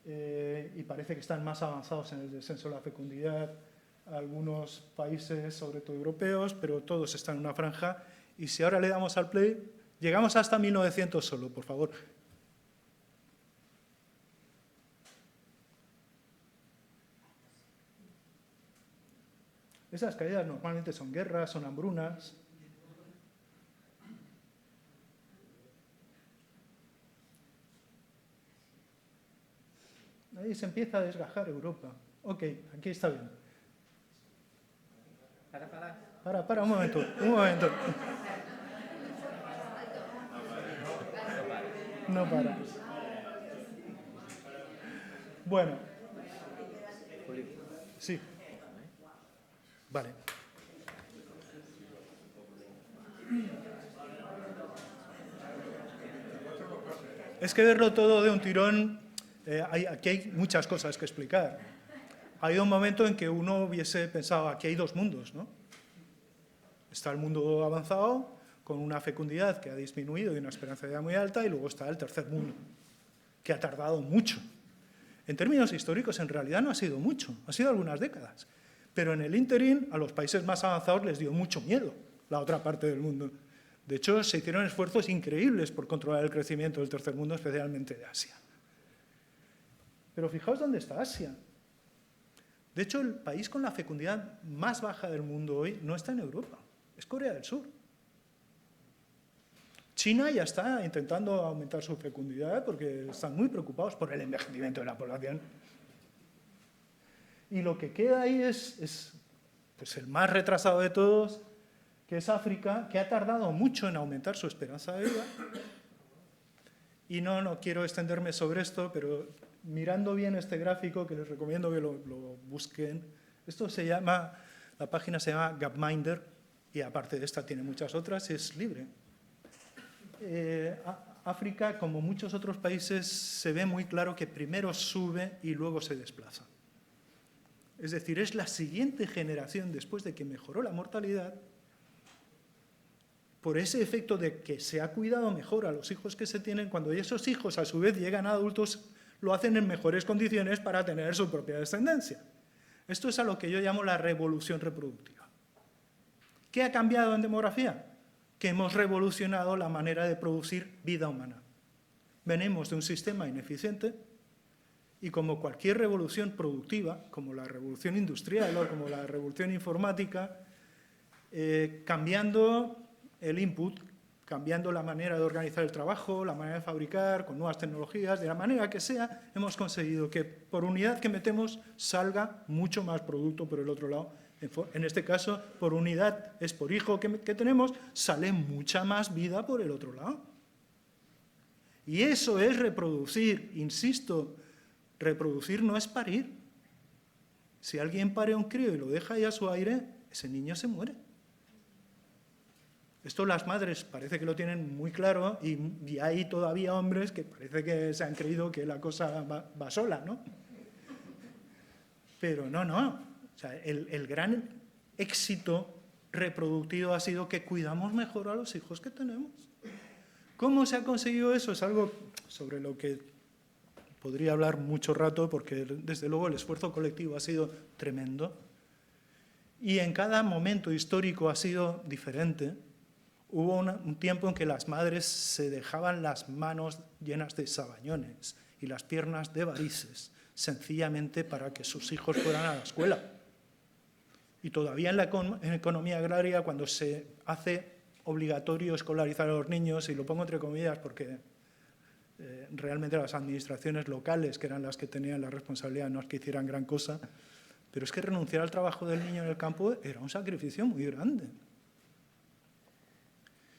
y parece que están más avanzados en el descenso de la fecundidad algunos países, sobre todo europeos, pero todos están en una franja. Y si ahora le damos al play, llegamos hasta 1900 solo, por favor. Esas caídas normalmente son guerras, son hambrunas. Ahí se empieza a desgajar Europa. Ok, aquí está bien. Para, un momento. No para. Bueno. Sí. Vale. Es que verlo todo de un tirón, aquí hay muchas cosas que explicar. Ha habido un momento en que uno hubiese pensado, aquí hay dos mundos, ¿no? Está el mundo avanzado, con una fecundidad que ha disminuido y una esperanza de vida muy alta, y luego está el tercer mundo, que ha tardado mucho. En términos históricos, en realidad no ha sido mucho, ha sido algunas décadas. Pero en el ínterin, a los países más avanzados les dio mucho miedo la otra parte del mundo. De hecho, se hicieron esfuerzos increíbles por controlar el crecimiento del tercer mundo, especialmente de Asia. Pero fijaos dónde está Asia. De hecho, el país con la fecundidad más baja del mundo hoy no está en Europa, es Corea del Sur. China ya está intentando aumentar su fecundidad porque están muy preocupados por el envejecimiento de la población. Y lo que queda ahí es pues el más retrasado de todos, que es África, que ha tardado mucho en aumentar su esperanza de vida. Y no quiero extenderme sobre esto, pero mirando bien este gráfico, que les recomiendo que lo busquen, esto se llama, la página se llama Gapminder, y aparte de esta tiene muchas otras, es libre. África, como muchos otros países, se ve muy claro que primero sube y luego se desplaza. Es decir, es la siguiente generación, después de que mejoró la mortalidad, por ese efecto de que se ha cuidado mejor a los hijos que se tienen, cuando esos hijos a su vez llegan a adultos, lo hacen en mejores condiciones para tener su propia descendencia. Esto es a lo que yo llamo la revolución reproductiva. ¿Qué ha cambiado en demografía? Que hemos revolucionado la manera de producir vida humana. Venimos de un sistema ineficiente y, como cualquier revolución productiva, como la revolución industrial o como la revolución informática, cambiando el input, cambiando la manera de organizar el trabajo, la manera de fabricar, con nuevas tecnologías, de la manera que sea, hemos conseguido que por unidad que metemos salga mucho más producto por el otro lado. En este caso, por unidad, es por hijo que tenemos, sale mucha más vida por el otro lado. Y eso es reproducir, insisto, reproducir no es parir. Si alguien pare a un crío y lo deja ahí a su aire, ese niño se muere. Esto las madres parece que lo tienen muy claro y hay todavía hombres que parece que se han creído que la cosa va sola, ¿no? Pero no. O sea, el gran éxito reproductivo ha sido que cuidamos mejor a los hijos que tenemos. ¿Cómo se ha conseguido eso? Es algo sobre lo que podría hablar mucho rato, porque desde luego el esfuerzo colectivo ha sido tremendo y en cada momento histórico ha sido diferente. Hubo un tiempo en que las madres se dejaban las manos llenas de sabañones y las piernas de varices, sencillamente para que sus hijos fueran a la escuela. Y todavía en la economía agraria, cuando se hace obligatorio escolarizar a los niños, y lo pongo entre comillas porque realmente las administraciones locales, que eran las que tenían la responsabilidad, no es que hicieran gran cosa, pero es que renunciar al trabajo del niño en el campo era un sacrificio muy grande.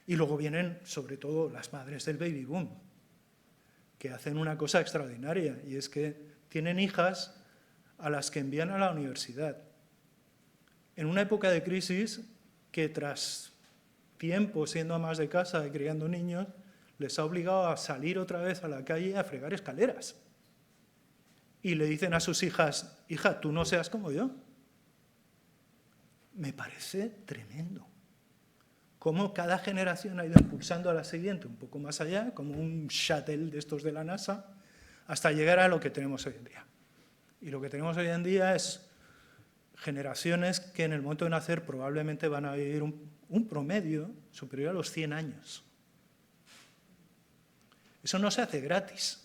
Y luego vienen, sobre todo, las madres del baby boom, que hacen una cosa extraordinaria, y es que tienen hijas a las que envían a la universidad. En una época de crisis que, tras tiempo siendo amas de casa y criando niños, les ha obligado a salir otra vez a la calle a fregar escaleras. Y le dicen a sus hijas: hija, tú no seas como yo. Me parece tremendo. Cómo cada generación ha ido impulsando a la siguiente un poco más allá, como un shuttle de estos de la NASA, hasta llegar a lo que tenemos hoy en día. Y lo que tenemos hoy en día es generaciones que en el momento de nacer probablemente van a vivir un promedio superior a los 100 años. Eso no se hace gratis.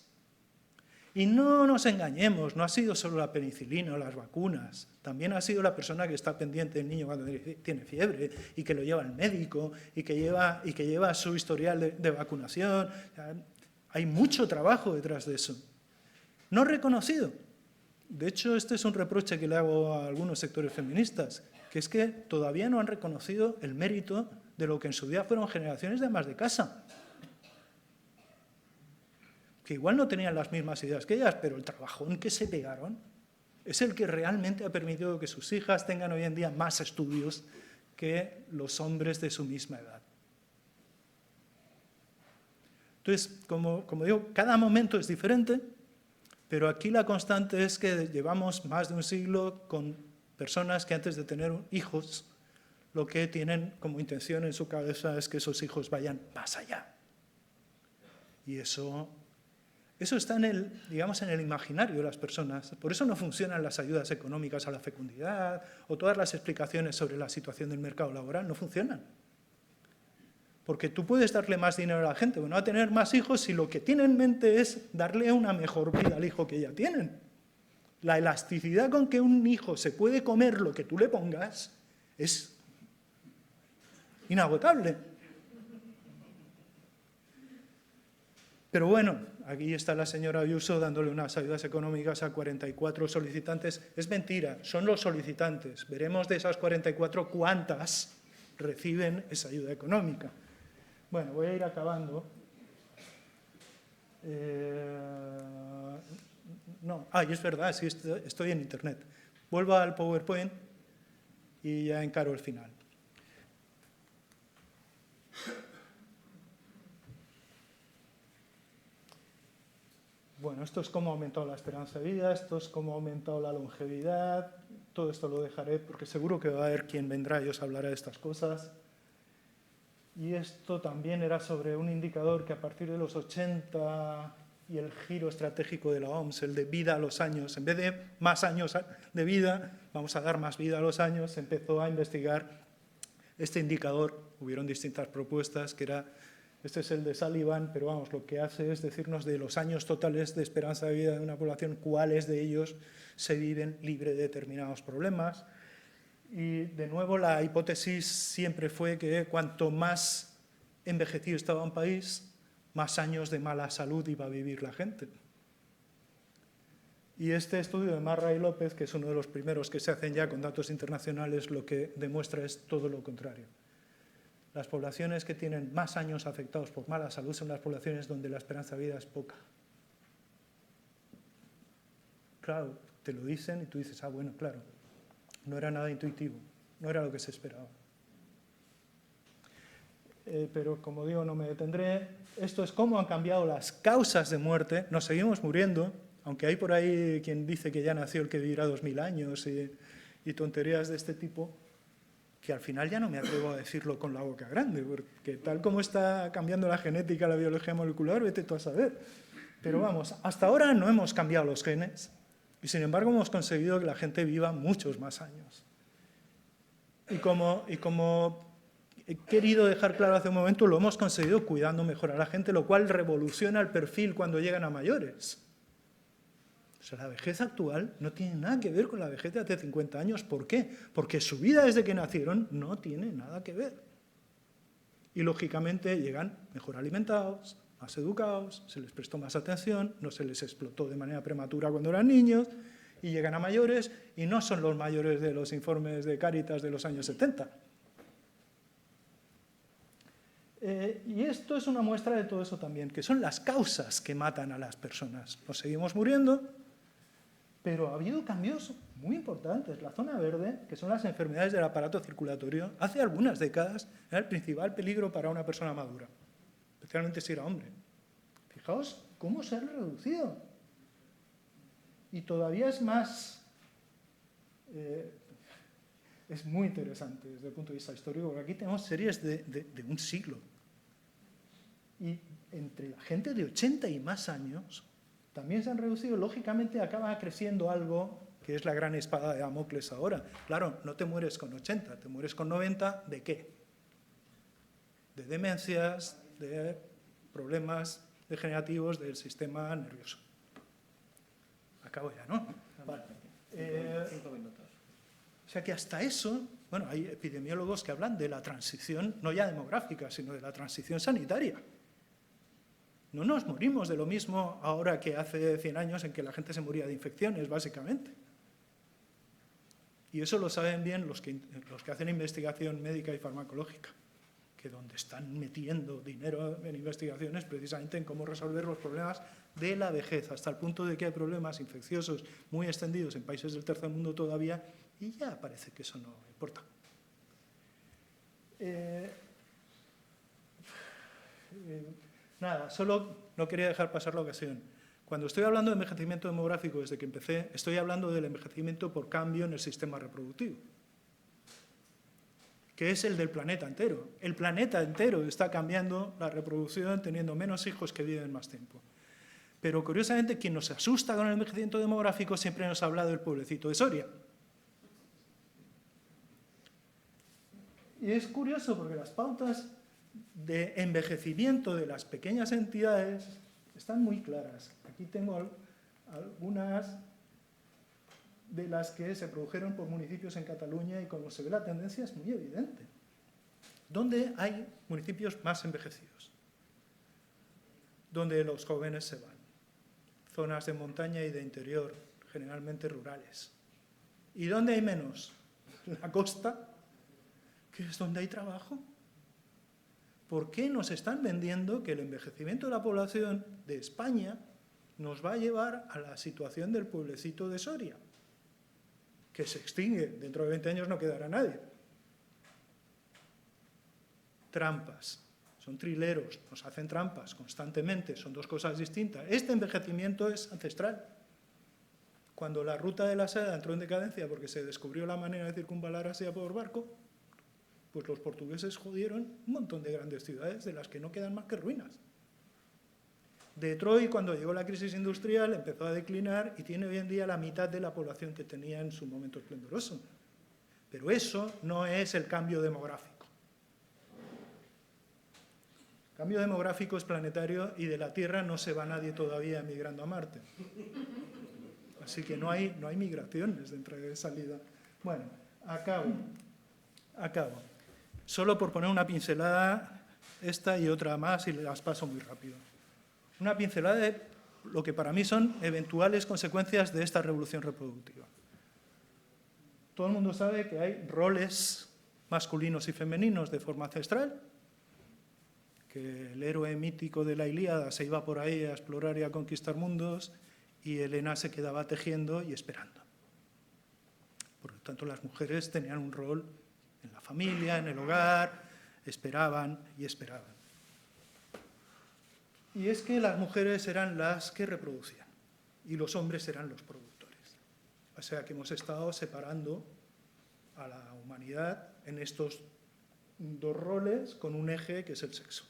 Y no nos engañemos, no ha sido solo la penicilina o las vacunas, también ha sido la persona que está pendiente del niño cuando tiene fiebre y que lo lleva al médico y que lleva su historial de vacunación. O sea, hay mucho trabajo detrás de eso. No reconocido. De hecho, este es un reproche que le hago a algunos sectores feministas, que es que todavía no han reconocido el mérito de lo que en su día fueron generaciones de amas de casa, que igual no tenían las mismas ideas que ellas, pero el trabajón que se pegaron es el que realmente ha permitido que sus hijas tengan hoy en día más estudios que los hombres de su misma edad. Entonces, como digo, cada momento es diferente, pero aquí la constante es que llevamos más de un siglo con personas que antes de tener hijos, lo que tienen como intención en su cabeza es que esos hijos vayan más allá. Y eso está en el imaginario de las personas. Por eso no funcionan las ayudas económicas a la fecundidad o todas las explicaciones sobre la situación del mercado laboral, no funcionan. Porque tú puedes darle más dinero a la gente, bueno, a tener más hijos si lo que tiene en mente es darle una mejor vida al hijo que ya tienen. La elasticidad con que un hijo se puede comer lo que tú le pongas es inagotable. Pero bueno, aquí está la señora Ayuso dándole unas ayudas económicas a 44 solicitantes. Es mentira, son los solicitantes. Veremos de esas 44 cuántas reciben esa ayuda económica. Bueno, voy a ir acabando. Y es verdad, sí, estoy en Internet. Vuelvo al PowerPoint y ya encaro el final. bueno, esto es cómo ha aumentado la esperanza de vida, esto es cómo ha aumentado la longevidad, todo esto lo dejaré porque seguro que va a haber quien vendrá y os hablará de estas cosas. Y esto también era sobre un indicador que a partir de los 80 y el giro estratégico de la OMS, el de vida a los años, en vez de más años de vida, vamos a dar más vida a los años, se empezó a investigar este indicador. Hubieron distintas propuestas, que era, este es el de Sullivan, pero vamos, lo que hace es decirnos de los años totales de esperanza de vida de una población, cuáles de ellos se viven libre de determinados problemas. Y de nuevo la hipótesis siempre fue que cuanto más envejecido estaba un país, más años de mala salud iba a vivir la gente. Y este estudio de Marra y López, que es uno de los primeros que se hacen ya con datos internacionales, lo que demuestra es todo lo contrario. Las poblaciones que tienen más años afectados por mala salud son las poblaciones donde la esperanza de vida es poca. Claro, te lo dicen y tú dices, ah, bueno, claro, no era nada intuitivo, no era lo que se esperaba. Pero como digo, no me detendré. Esto es cómo han cambiado las causas de muerte. Nos seguimos muriendo, aunque hay por ahí quien dice que ya nació el que vivirá 2000 años y tonterías de este tipo, que al final ya no me atrevo a decirlo con la boca grande, porque tal como está cambiando la genética, la biología molecular, vete tú a saber. Pero vamos, hasta ahora no hemos cambiado los genes y sin embargo hemos conseguido que la gente viva muchos más años. Y como he querido dejar claro hace un momento, lo hemos conseguido cuidando mejor a la gente, lo cual revoluciona el perfil cuando llegan a mayores. O sea, la vejez actual no tiene nada que ver con la vejez de hace 50 años. ¿Por qué? Porque su vida desde que nacieron no tiene nada que ver. Y lógicamente llegan mejor alimentados, más educados, se les prestó más atención, no se les explotó de manera prematura cuando eran niños, y llegan a mayores y no son los mayores de los informes de Cáritas de los años 70. Y esto es una muestra de todo eso también, que son las causas que matan a las personas. Nos seguimos muriendo, pero ha habido cambios muy importantes. La zona verde, que son las enfermedades del aparato circulatorio, hace algunas décadas era el principal peligro para una persona madura, especialmente si era hombre. Fijaos cómo se ha reducido. Y todavía es más... es muy interesante desde el punto de vista histórico, porque aquí tenemos series de un siglo. Y entre la gente de 80 y más años también se han reducido. Lógicamente acaba creciendo algo que es la gran espada de Damocles ahora. Claro, no te mueres con 80, te mueres con 90, ¿de qué? De demencias, de problemas degenerativos del sistema nervioso. Acabo ya, ¿no? Vale. 5 minutos. O sea que hasta eso, bueno, hay epidemiólogos que hablan de la transición, no ya demográfica, sino de la transición sanitaria. No nos morimos de lo mismo ahora que hace 100 años en que la gente se moría de infecciones, básicamente. Y eso lo saben bien los que hacen investigación médica y farmacológica, que donde están metiendo dinero en investigaciones precisamente en cómo resolver los problemas de la vejez, hasta el punto de que hay problemas infecciosos muy extendidos en países del tercer mundo todavía, y ya parece que eso no importa. Nada, solo no quería dejar pasar la ocasión. Cuando estoy hablando de envejecimiento demográfico desde que empecé, estoy hablando del envejecimiento por cambio en el sistema reproductivo, que es el del planeta entero. El planeta entero está cambiando la reproducción, teniendo menos hijos que viven más tiempo. Pero curiosamente, quien nos asusta con el envejecimiento demográfico siempre nos habla del pueblecito de Soria. Y es curioso porque las pautas de envejecimiento de las pequeñas entidades están muy claras. Aquí tengo algunas de las que se produjeron por municipios en Cataluña y como se ve la tendencia es muy evidente. ¿Dónde hay municipios más envejecidos? Donde los jóvenes se van. Zonas de montaña y de interior, generalmente rurales. ¿Y dónde hay menos? La costa, que es donde hay trabajo. ¿Por qué nos están vendiendo que el envejecimiento de la población de España nos va a llevar a la situación del pueblecito de Soria? Que se extingue, dentro de 20 años no quedará nadie. Trampas. son trileros, nos hacen trampas constantemente, son dos cosas distintas. Este envejecimiento es ancestral. Cuando la ruta de la seda entró en decadencia porque se descubrió la manera de circunvalar Asia por barco, pues los portugueses jodieron un montón de grandes ciudades de las que no quedan más que ruinas. Detroit, cuando llegó la crisis industrial, empezó a declinar y tiene hoy en día la mitad de la población que tenía en su momento esplendoroso. Pero eso no es el cambio demográfico. El cambio demográfico es planetario y de la Tierra no se va nadie todavía emigrando a Marte. Así que no hay migraciones de entrada y de salida. Bueno, acabo. Solo por poner una pincelada, esta y otra más, y las paso muy rápido. Una pincelada de lo que para mí son eventuales consecuencias de esta revolución reproductiva. Todo el mundo sabe que hay roles masculinos y femeninos de forma ancestral, que el héroe mítico de la Ilíada se iba por ahí a explorar y a conquistar mundos, y Helena se quedaba tejiendo y esperando. Por lo tanto, las mujeres tenían un rol en la familia, en el hogar, esperaban y esperaban. Y es que las mujeres eran las que reproducían y los hombres eran los productores. O sea que hemos estado separando a la humanidad en estos dos roles con un eje que es el sexo.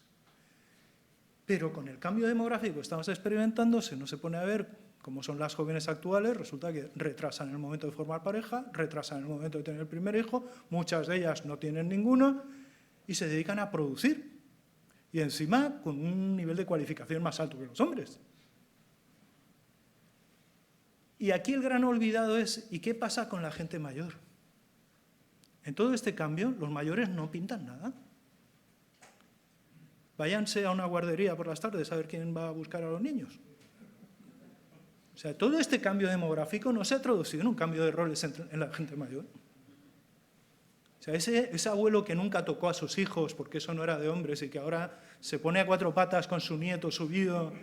Pero con el cambio demográfico que estamos experimentando, si uno se pone a ver cómo son las jóvenes actuales, resulta que retrasan el momento de formar pareja, retrasan el momento de tener el primer hijo, muchas de ellas no tienen ninguno y se dedican a producir. Y encima con un nivel de cualificación más alto que los hombres. Y aquí el gran olvidado es, ¿y qué pasa con la gente mayor? En todo este cambio, los mayores no pintan nada. Váyanse a una guardería por las tardes a ver quién va a buscar a los niños. O sea, todo este cambio demográfico no se ha traducido en un cambio de roles en la gente mayor. O sea, ese abuelo que nunca tocó a sus hijos porque eso no era de hombres y que ahora se pone a cuatro patas con su nieto subido,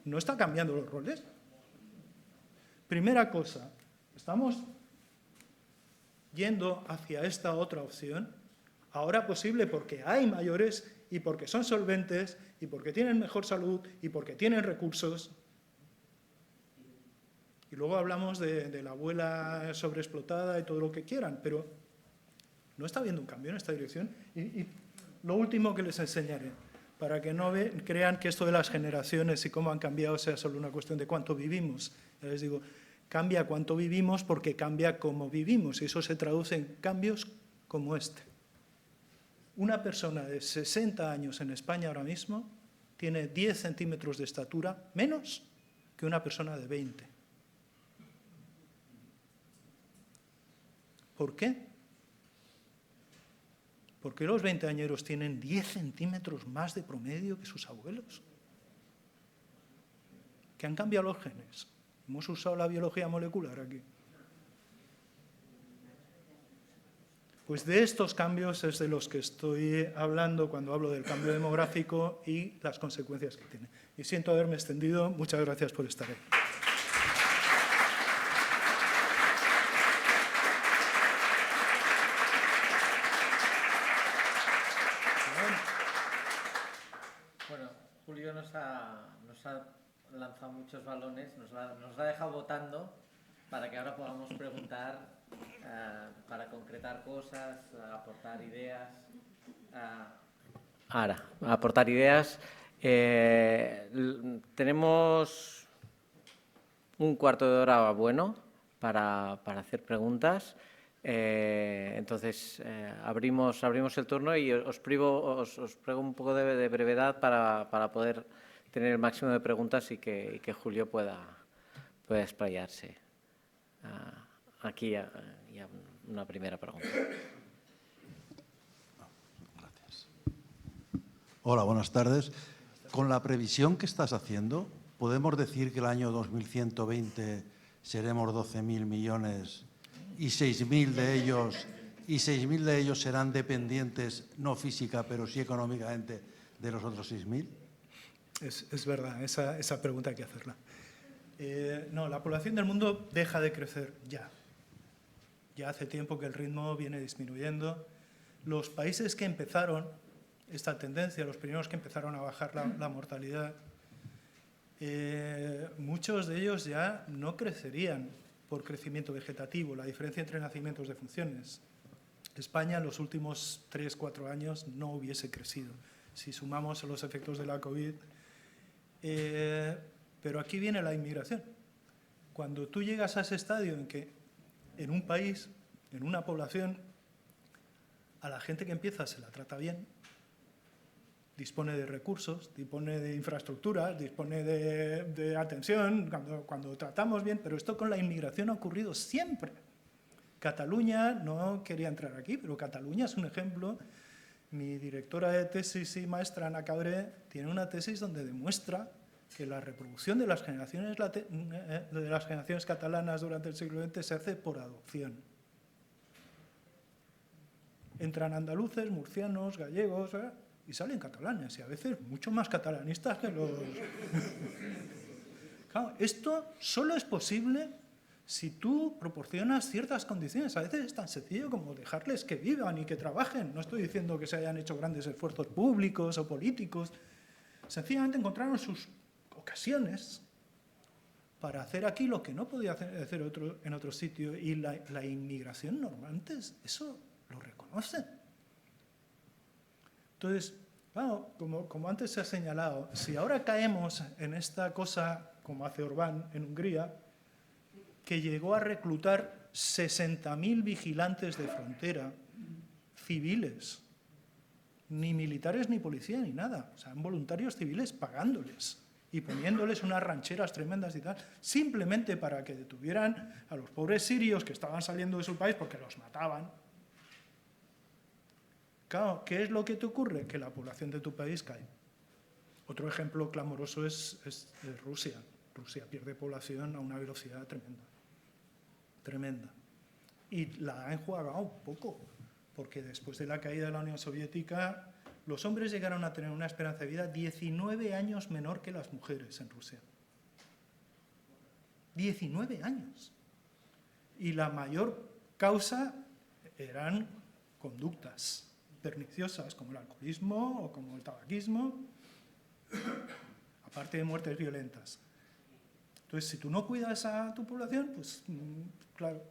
no está cambiando los roles. Primera cosa, estamos yendo hacia esta otra opción, ahora posible porque hay mayores y porque son solventes y porque tienen mejor salud y porque tienen recursos. Y luego hablamos de la abuela sobreexplotada y todo lo que quieran, pero no está habiendo un cambio en esta dirección. Y lo último que les enseñaré, para que no crean que esto de las generaciones y cómo han cambiado sea solo una cuestión de cuánto vivimos. Ya les digo, cambia cuánto vivimos porque cambia cómo vivimos, y eso se traduce en cambios como este. Una persona de 60 años en España ahora mismo tiene 10 centímetros de estatura menos que una persona de 20. ¿Por qué? ¿Por qué los veinteañeros tienen 10 centímetros más de promedio que sus abuelos? ¿Qué han cambiado los genes? Hemos usado la biología molecular aquí. Pues de estos cambios es de los que estoy hablando cuando hablo del cambio demográfico y las consecuencias que tiene. Y siento haberme extendido. Muchas gracias por estar ahí. Bueno, Julio nos ha lanzado muchos balones, nos ha dejado votando para que ahora podamos preguntar, para concretar cosas, aportar ideas. Aportar ideas. Tenemos un cuarto de hora bueno para hacer preguntas. Entonces, abrimos el turno y os prego un poco de brevedad para poder tener el máximo de preguntas y que Julio pueda explayarse. Aquí ya una primera pregunta. Gracias. Hola, buenas tardes. Con la previsión que estás haciendo, ¿podemos decir que el año 2120 seremos 12.000 millones y 6.000 de ellos serán dependientes, no física, pero sí económicamente, de los otros 6.000? Es verdad, esa pregunta hay que hacerla. No, la población del mundo deja de crecer ya. Ya hace tiempo que el ritmo viene disminuyendo. Los países que empezaron esta tendencia, los primeros que empezaron a bajar la mortalidad, muchos de ellos ya no crecerían por crecimiento vegetativo, la diferencia entre nacimientos de funciones. España en los últimos 3-4 años no hubiese crecido, si sumamos los efectos de la COVID. Pero aquí viene la inmigración. Cuando tú llegas a ese estadio en que en un país, en una población, a la gente que empieza se la trata bien, dispone de recursos, dispone de infraestructuras, dispone de atención, cuando tratamos bien, pero esto con la inmigración ha ocurrido siempre. Cataluña no quería entrar aquí, pero Cataluña es un ejemplo. Mi directora de tesis y maestra, Ana Cabré, tiene una tesis donde demuestra que la reproducción de las generaciones catalanas durante el siglo XX se hace por adopción. Entran andaluces, murcianos, gallegos, y salen catalanes, y a veces mucho más catalanistas que los... Claro, esto solo es posible si tú proporcionas ciertas condiciones. A veces es tan sencillo como dejarles que vivan y que trabajen. No estoy diciendo que se hayan hecho grandes esfuerzos públicos o políticos. Sencillamente encontraron sus ocasiones para hacer aquí lo que no podía hacer en otro sitio. Y la inmigración normalmente eso lo reconoce. Entonces, claro, como antes se ha señalado, si ahora caemos en esta cosa, como hace Orbán en Hungría, que llegó a reclutar 60.000 vigilantes de frontera civiles, ni militares ni policía ni nada, o sea, voluntarios civiles pagándoles y poniéndoles unas rancheras tremendas y tal, simplemente para que detuvieran a los pobres sirios que estaban saliendo de su país porque los mataban. Claro, ¿qué es lo que te ocurre? Que la población de tu país cae. Otro ejemplo clamoroso es Rusia. Rusia pierde población a una velocidad tremenda. Tremenda. Y la ha enjuagado poco, porque después de la caída de la Unión Soviética, los hombres llegaron a tener una esperanza de vida 19 años menor que las mujeres en Rusia. 19 años. Y la mayor causa eran conductas perniciosas, como el alcoholismo o como el tabaquismo, aparte de muertes violentas. Entonces, si tú no cuidas a tu población, pues claro,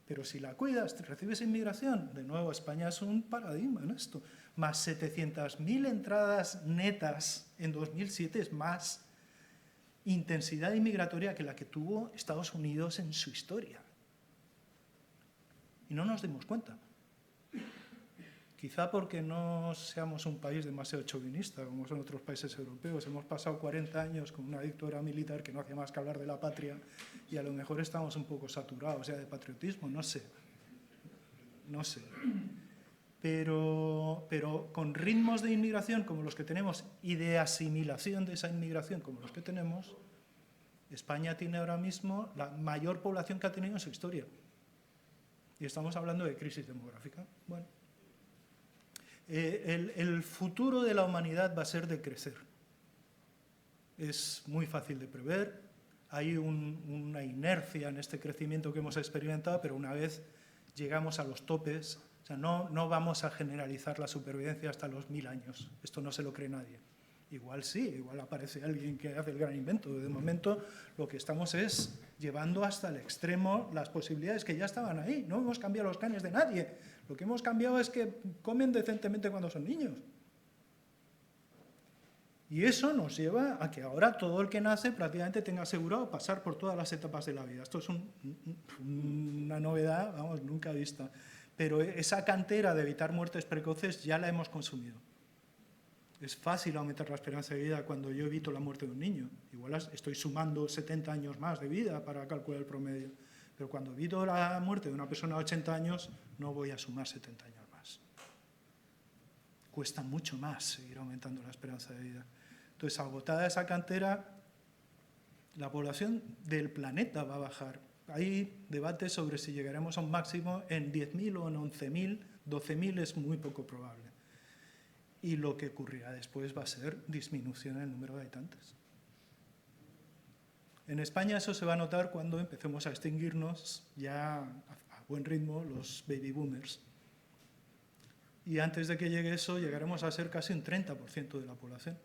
pero si la cuidas, recibes inmigración, de nuevo, España es un paradigma en esto, más 700.000 entradas netas en 2007, es más intensidad inmigratoria que la que tuvo Estados Unidos en su historia. Y no nos dimos cuenta. Quizá porque no seamos un país demasiado chauvinista, como son otros países europeos. Hemos pasado 40 años con una dictadura militar que no hacía más que hablar de la patria y a lo mejor estamos un poco saturados ya de patriotismo, no sé. No sé. Pero con ritmos de inmigración como los que tenemos y de asimilación de esa inmigración como los que tenemos, España tiene ahora mismo la mayor población que ha tenido en su historia. Y estamos hablando de crisis demográfica. Bueno. El futuro de la humanidad va a ser de crecer. Es muy fácil de prever, hay una inercia en este crecimiento que hemos experimentado, pero una vez llegamos a los topes, o sea, no vamos a generalizar la supervivencia hasta los 1000 años. Esto no se lo cree nadie. Igual sí, igual aparece alguien que hace el gran invento. De momento lo que estamos es llevando hasta el extremo las posibilidades que ya estaban ahí. No hemos cambiado los genes de nadie. Lo que hemos cambiado es que comen decentemente cuando son niños. Y eso nos lleva a que ahora todo el que nace prácticamente tenga asegurado pasar por todas las etapas de la vida. Esto es una novedad, vamos, nunca vista. Pero esa cantera de evitar muertes precoces ya la hemos consumido. Es fácil aumentar la esperanza de vida cuando yo evito la muerte de un niño. Igual estoy sumando 70 años más de vida para calcular el promedio. Pero cuando evito la muerte de una persona de 80 años, no voy a sumar 70 años más. Cuesta mucho más seguir aumentando la esperanza de vida. Entonces, agotada esa cantera, la población del planeta va a bajar. Hay debates sobre si llegaremos a un máximo en 10.000 o en 11.000, 12.000 es muy poco probable. Y lo que ocurrirá después va a ser disminución en el número de habitantes. En España eso se va a notar cuando empecemos a extinguirnos ya a buen ritmo los baby boomers. Y antes de que llegue eso, llegaremos a ser casi un 30% de la población.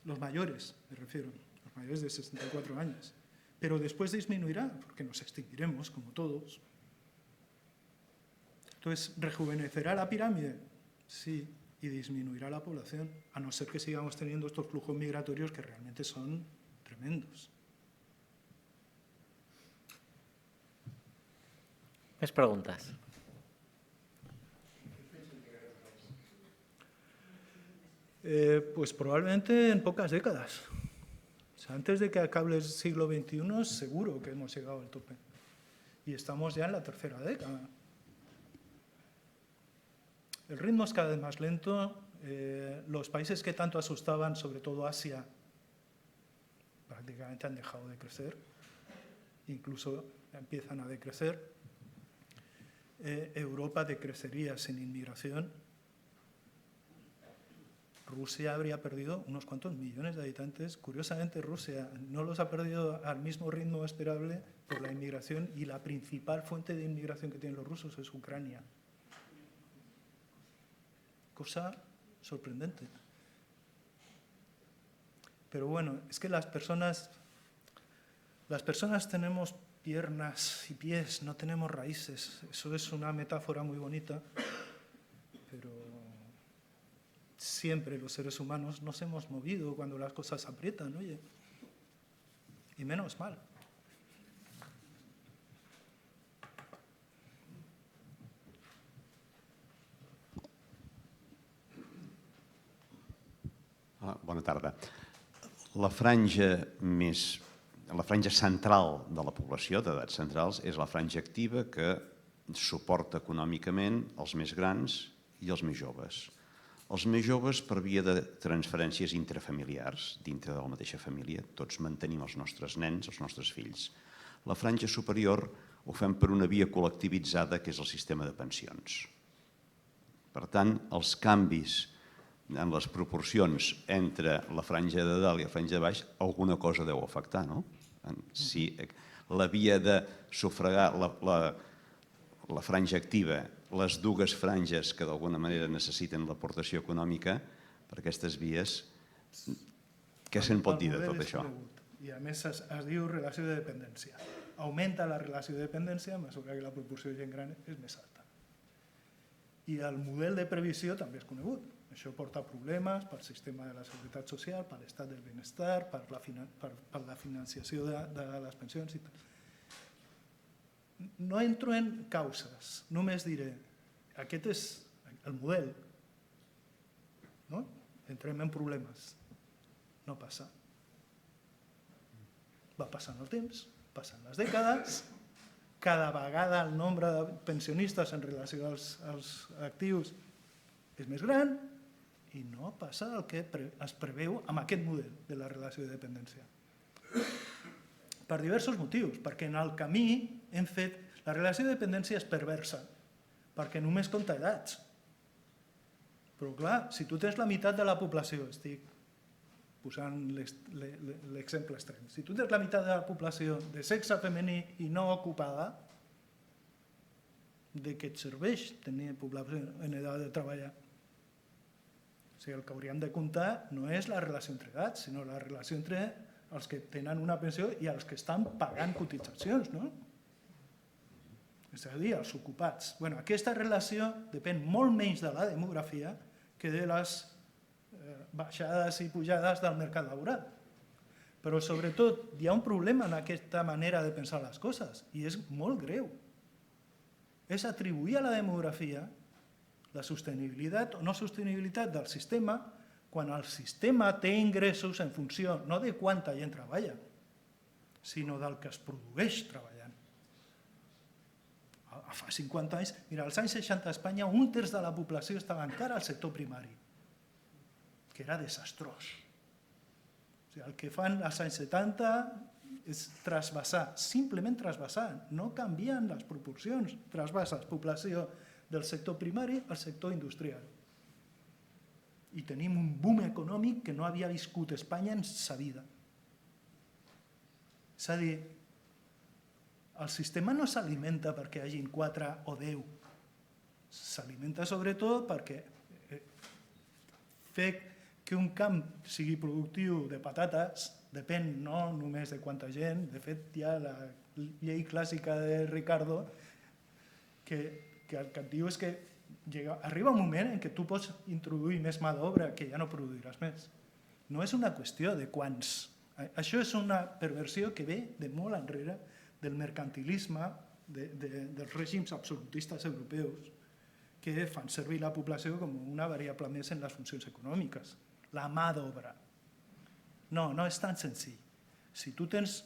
Los mayores, me refiero, los mayores de 64 años. Pero después disminuirá, porque nos extinguiremos, como todos. Entonces, ¿rejuvenecerá la pirámide? Sí, y disminuirá la población, a no ser que sigamos teniendo estos flujos migratorios que realmente son tremendos. Més preguntes? Pues probablemente en pocas décadas. O sea, antes de que acabe el siglo XXI, seguro que hemos llegado al tope. Y estamos ya en la tercera década. El ritmo es cada vez más lento. Los países que tanto asustaban, sobre todo Asia, prácticamente han dejado de crecer. Incluso empiezan a decrecer. Europa decrecería sin inmigración. Rusia habría perdido unos cuantos millones de habitantes. Curiosamente, Rusia no los ha perdido al mismo ritmo esperable por la inmigración, y la principal fuente de inmigración que tienen los rusos es Ucrania. Cosa sorprendente. Pero bueno, es que las personas tenemos piernas y pies, no tenemos raíces. Eso es una metáfora muy bonita, pero siempre los seres humanos nos hemos movido cuando las cosas aprietan, oye, y menos mal. Bona tarda. La franja central de la població, d'edats centrals, és la franja activa que suporta econòmicament els més grans i els més joves. Els més joves per via de transferències intrafamiliars, dintre de la mateixa família, tots mantenim els nostres nens, els nostres fills. La franja superior ho fem per una via col·lectivitzada, que és el sistema de pensions. Per tant, els canvis en les proporcions entre la franja de dalt i la franja de baix, alguna cosa deu afectar, no? Si la via de sufragar la franja activa, les dues franges que d'alguna manera necessiten l'aportació econòmica per aquestes vies, què se'n pot dir de tot això? I a més es diu relació de dependència. Augmenta la relació de dependència a mesura que la proporció de gent gran és més alta. I el model de previsió també és conegut. Això porta problemes pel sistema de la seguretat social, per l'estat del benestar, per la financiació de les pensions i tal. No entro en causes, només diré, aquest és el model. No? Entrem en problemes. No passa. Va passant el temps, passen les dècades, cada vegada el nombre de pensionistes en relació als actius és més gran, i no passa el que es preveu amb aquest model de la relació de dependència. Per diversos motius, perquè en el camí hem fet... La relació de dependència és perversa, perquè només compta edats. Però clar, si tu tens la meitat de la població, estic posant l'exemple extrem, si tu tens la meitat de la població de sexe femení i no ocupada, de què et serveix tenir població en edat de treballar? O sigui, el que hauríem de comptar no és la relació entre edats, sinó la relació entre els que tenen una pensió i els que estan pagant cotitzacions, no? És a dir, els ocupats. Bueno, aquesta relació depèn molt menys de la demografia que de les baixades i pujades del mercat laboral. Però, sobretot, hi ha un problema en aquesta manera de pensar les coses, i és molt greu. És atribuir a la demografia la sostenibilitat o no sostenibilitat del sistema quan el sistema té ingressos en funció no de quanta gent treballa, sinó del que es produeix treballant. Fa 50 anys, mira, als anys 60 a Espanya, un terç de la població estava encara al sector primari, que era desastrós. O sigui, el que fan als anys 70 és trasbassar, simplement trasbassar, no canvien les proporcions, trasbasses població del sector primari al sector industrial. I tenim un boom econòmic que no havia viscut Espanya en sa vida. És a dir, el sistema no s'alimenta perquè hi hagin 4 o 10, s'alimenta sobretot perquè fer que un camp sigui productiu de patates depèn no només de quanta gent, de fet hi ha la llei clàssica de Ricardo que el que et diu és que arriba un moment en què tu pots introduir més mà d'obra que ja no produiràs més. No és una qüestió de quants. Això és una perversió que ve de molt enrere del mercantilisme, dels règims absolutistes europeus que fan servir la població com una variable més en les funcions econòmiques. La mà d'obra. No, no és tan senzill. Si tu tens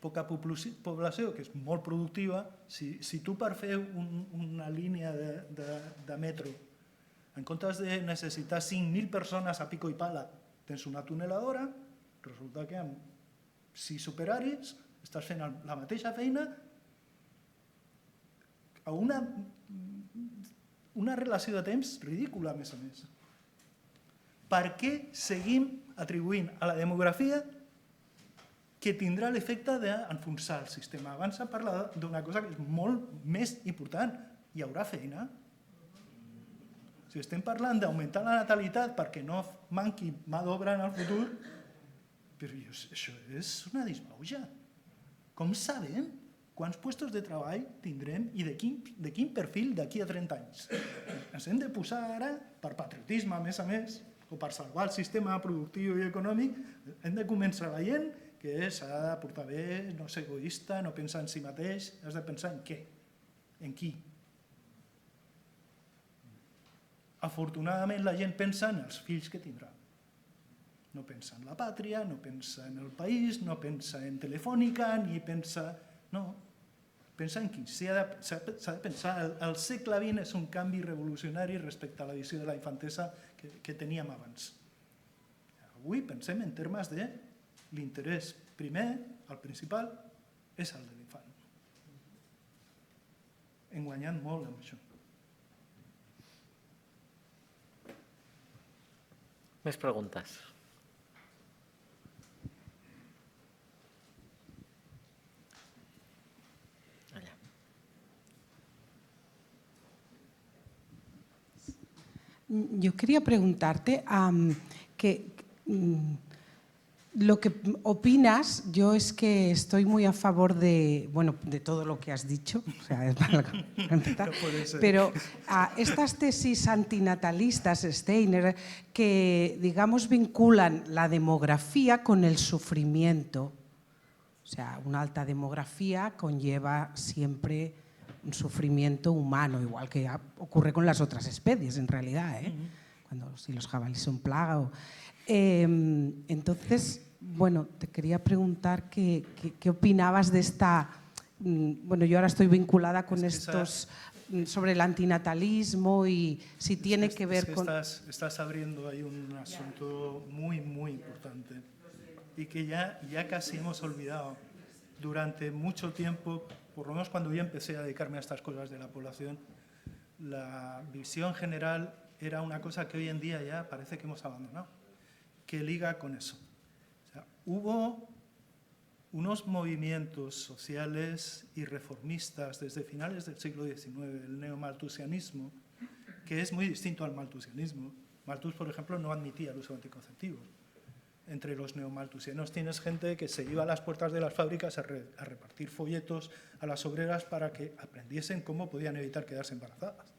poca població, que és molt productiva, si tu per fer una línia de metro, en comptes de necessitar 5.000 persones a pico i pala, tens una tuneladora, resulta que amb 6 operaris estàs fent la mateixa feina a una relació de temps ridícula, a més a més. Per què seguim atribuint a la demografia que tindrà l'efecte d'enfonsar el sistema? Abans s'ha parlat d'una cosa que és molt més important. Hi haurà feina? Si estem parlant d'augmentar la natalitat perquè no manqui mà d'obra en el futur, però això és una disbauxa. Com sabem quants puestos de treball tindrem i de quin perfil d'aquí a 30 anys? Ens hem de posar ara, per patriotisme a més, o per salvar el sistema productiu i econòmic, hem de començar veient que s'ha de portar bé, no ser egoista, no pensar en si mateix, has de pensar en què, en qui. Afortunadament la gent pensa en els fills que tindrà. No pensa en la pàtria, no pensa en el país, no pensa en Telefònica, ni pensa... No, pensa en qui. S'ha de pensar, el segle XX és un canvi revolucionari respecte a la visió de la infantesa que teníem abans. Avui pensem en termes de l'interès primer, el principal, és el de l'infant. Hem guanyat molt amb això. Més preguntes? Allà. Yo quería preguntarte lo que opinas. Yo es que estoy muy a favor de todo lo que has dicho, o sea, es para empezar, pero estas tesis antinatalistas, Steiner, que digamos vinculan la demografía con el sufrimiento, o sea, una alta demografía conlleva siempre un sufrimiento humano, igual que ocurre con las otras especies en realidad, si los jabalíes son plaga. Entonces, te quería preguntar qué opinabas de esta... yo ahora estoy vinculada con estos sobre el antinatalismo y si tiene que ver con... Estás abriendo ahí un asunto muy, muy importante y que ya casi hemos olvidado. Durante mucho tiempo, por lo menos cuando yo empecé a dedicarme a estas cosas de la población, la visión general era una cosa que hoy en día ya parece que hemos abandonado, que liga con eso. O sea, hubo unos movimientos sociales y reformistas desde finales del siglo XIX, el neomalthusianismo, que es muy distinto al malthusianismo. Malthus, por ejemplo, no admitía el uso anticonceptivo. Entre los neomalthusianos tienes gente que se iba a las puertas de las fábricas a repartir folletos a las obreras para que aprendiesen cómo podían evitar quedarse embarazadas.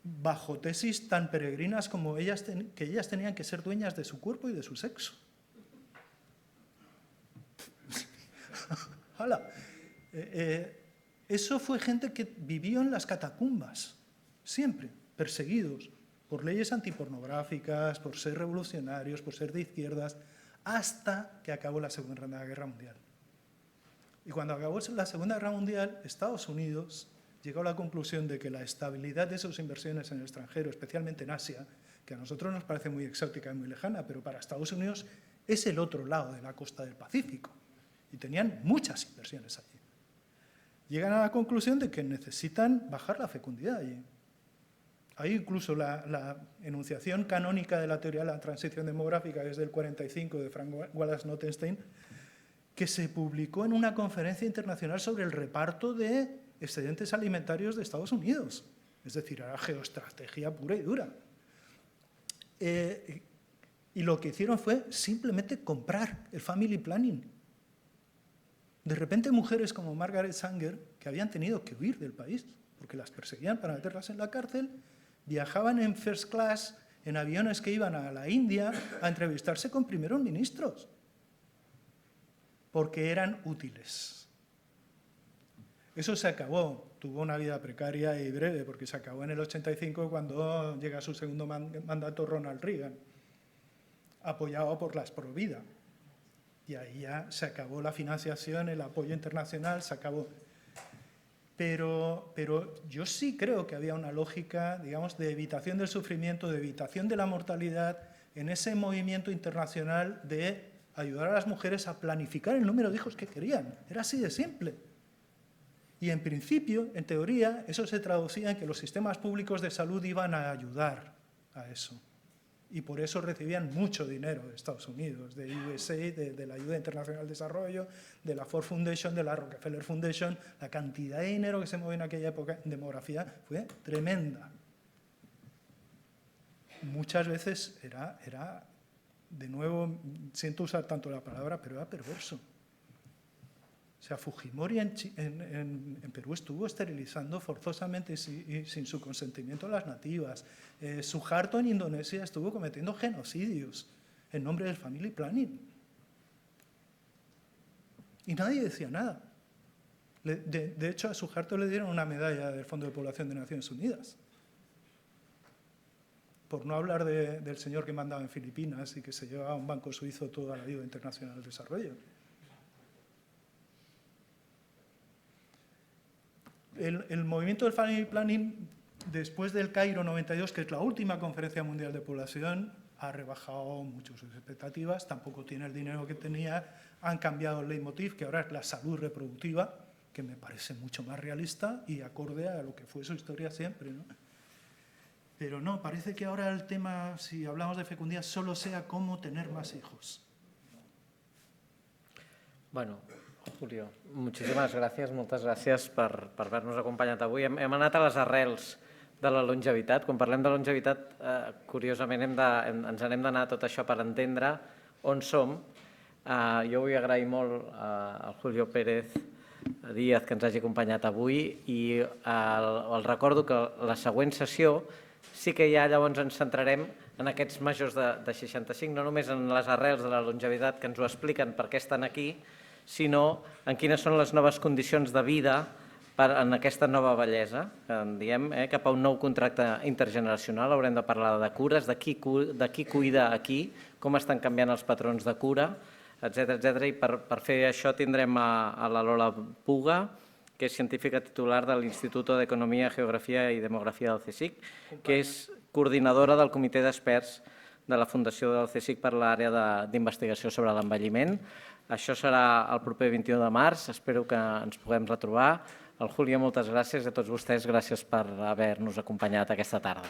Bajo tesis tan peregrinas como que ellas tenían que ser dueñas de su cuerpo y de su sexo. Eso fue gente que vivió en las catacumbas, siempre, perseguidos por leyes antipornográficas, por ser revolucionarios, por ser de izquierdas, hasta que acabó la Segunda Guerra Mundial. Y cuando acabó la Segunda Guerra Mundial, Estados Unidos llegó a la conclusión de que la estabilidad de sus inversiones en el extranjero, especialmente en Asia, que a nosotros nos parece muy exótica y muy lejana, pero para Estados Unidos es el otro lado de la costa del Pacífico. Y tenían muchas inversiones allí. Llegan a la conclusión de que necesitan bajar la fecundidad allí. Hay incluso la enunciación canónica de la teoría de la transición demográfica, que es del 45, de Frank Wallace Notenstein, que se publicó en una conferencia internacional sobre el reparto de excedentes alimentarios de Estados Unidos. Es decir, era geoestrategia pura y dura. Y lo que hicieron fue simplemente comprar el family planning. De repente mujeres como Margaret Sanger, que habían tenido que huir del país, porque las perseguían para meterlas en la cárcel, viajaban en first class, en aviones que iban a la India, a entrevistarse con primeros ministros, porque eran útiles. Eso se acabó, tuvo una vida precaria y breve, porque se acabó en el 85 cuando llega a su segundo mandato Ronald Reagan, apoyado por las Provida. Y ahí ya se acabó la financiación, el apoyo internacional, se acabó. Pero yo sí creo que había una lógica, digamos, de evitación del sufrimiento, de evitación de la mortalidad, en ese movimiento internacional de ayudar a las mujeres a planificar el número de hijos que querían. Era así de simple. Y en principio, en teoría, eso se traducía en que los sistemas públicos de salud iban a ayudar a eso. Y por eso recibían mucho dinero de Estados Unidos, de USAID, de la Ayuda Internacional al Desarrollo, de la Ford Foundation, de la Rockefeller Foundation. La cantidad de dinero que se movió en aquella época en demografía fue tremenda. Muchas veces era, de nuevo, siento usar tanto la palabra, pero era perverso. O sea, Fujimori en Perú estuvo esterilizando forzosamente y sin su consentimiento a las nativas. Suharto en Indonesia estuvo cometiendo genocidios en nombre del family planning. Y nadie decía nada. De hecho, a Suharto le dieron una medalla del Fondo de Población de Naciones Unidas. Por no hablar del señor que mandaba en Filipinas y que se llevaba a un banco suizo toda la ayuda internacional al desarrollo. El movimiento del family planning, después del Cairo 92, que es la última conferencia mundial de población, ha rebajado mucho sus expectativas, tampoco tiene el dinero que tenía, han cambiado el leitmotiv, que ahora es la salud reproductiva, que me parece mucho más realista y acorde a lo que fue su historia siempre, ¿no? Pero no, parece que ahora el tema, si hablamos de fecundidad, solo sea cómo tener más hijos. Bueno, Julio, moltes gràcies per haver-nos acompanyat avui. Hem anat a les arrels de la longevitat. Quan parlem de longevitat, curiosament ens n'hem d'anar a tot això per entendre on som. Jo vull agrair molt al Julio Pérez Díaz que ens hagi acompanyat avui i els recordo que la següent sessió sí que ja llavors ens centrarem en aquests majors de 65, no només en les arrels de la longevitat que ens ho expliquen per què estan aquí, sinó en quines són les noves condicions de vida en aquesta nova bellesa, que en diem, cap a un nou contracte intergeneracional. Haurem de parlar de cures, de qui cuida a qui, com estan canviant els patrons de cura, etc. I per fer això tindrem a la Lola Puga, que és científica titular de l'Instituto de Economía, Geografía y Demografía del CSIC, que és coordinadora del comitè d'experts de la Fundació del CSIC per l'àrea d'investigació sobre l'envelliment. Això serà el proper 21 de març, espero que ens puguem retrobar. Al Julio, moltes gràcies, i a tots vostès gràcies per haver-nos acompanyat aquesta tarda.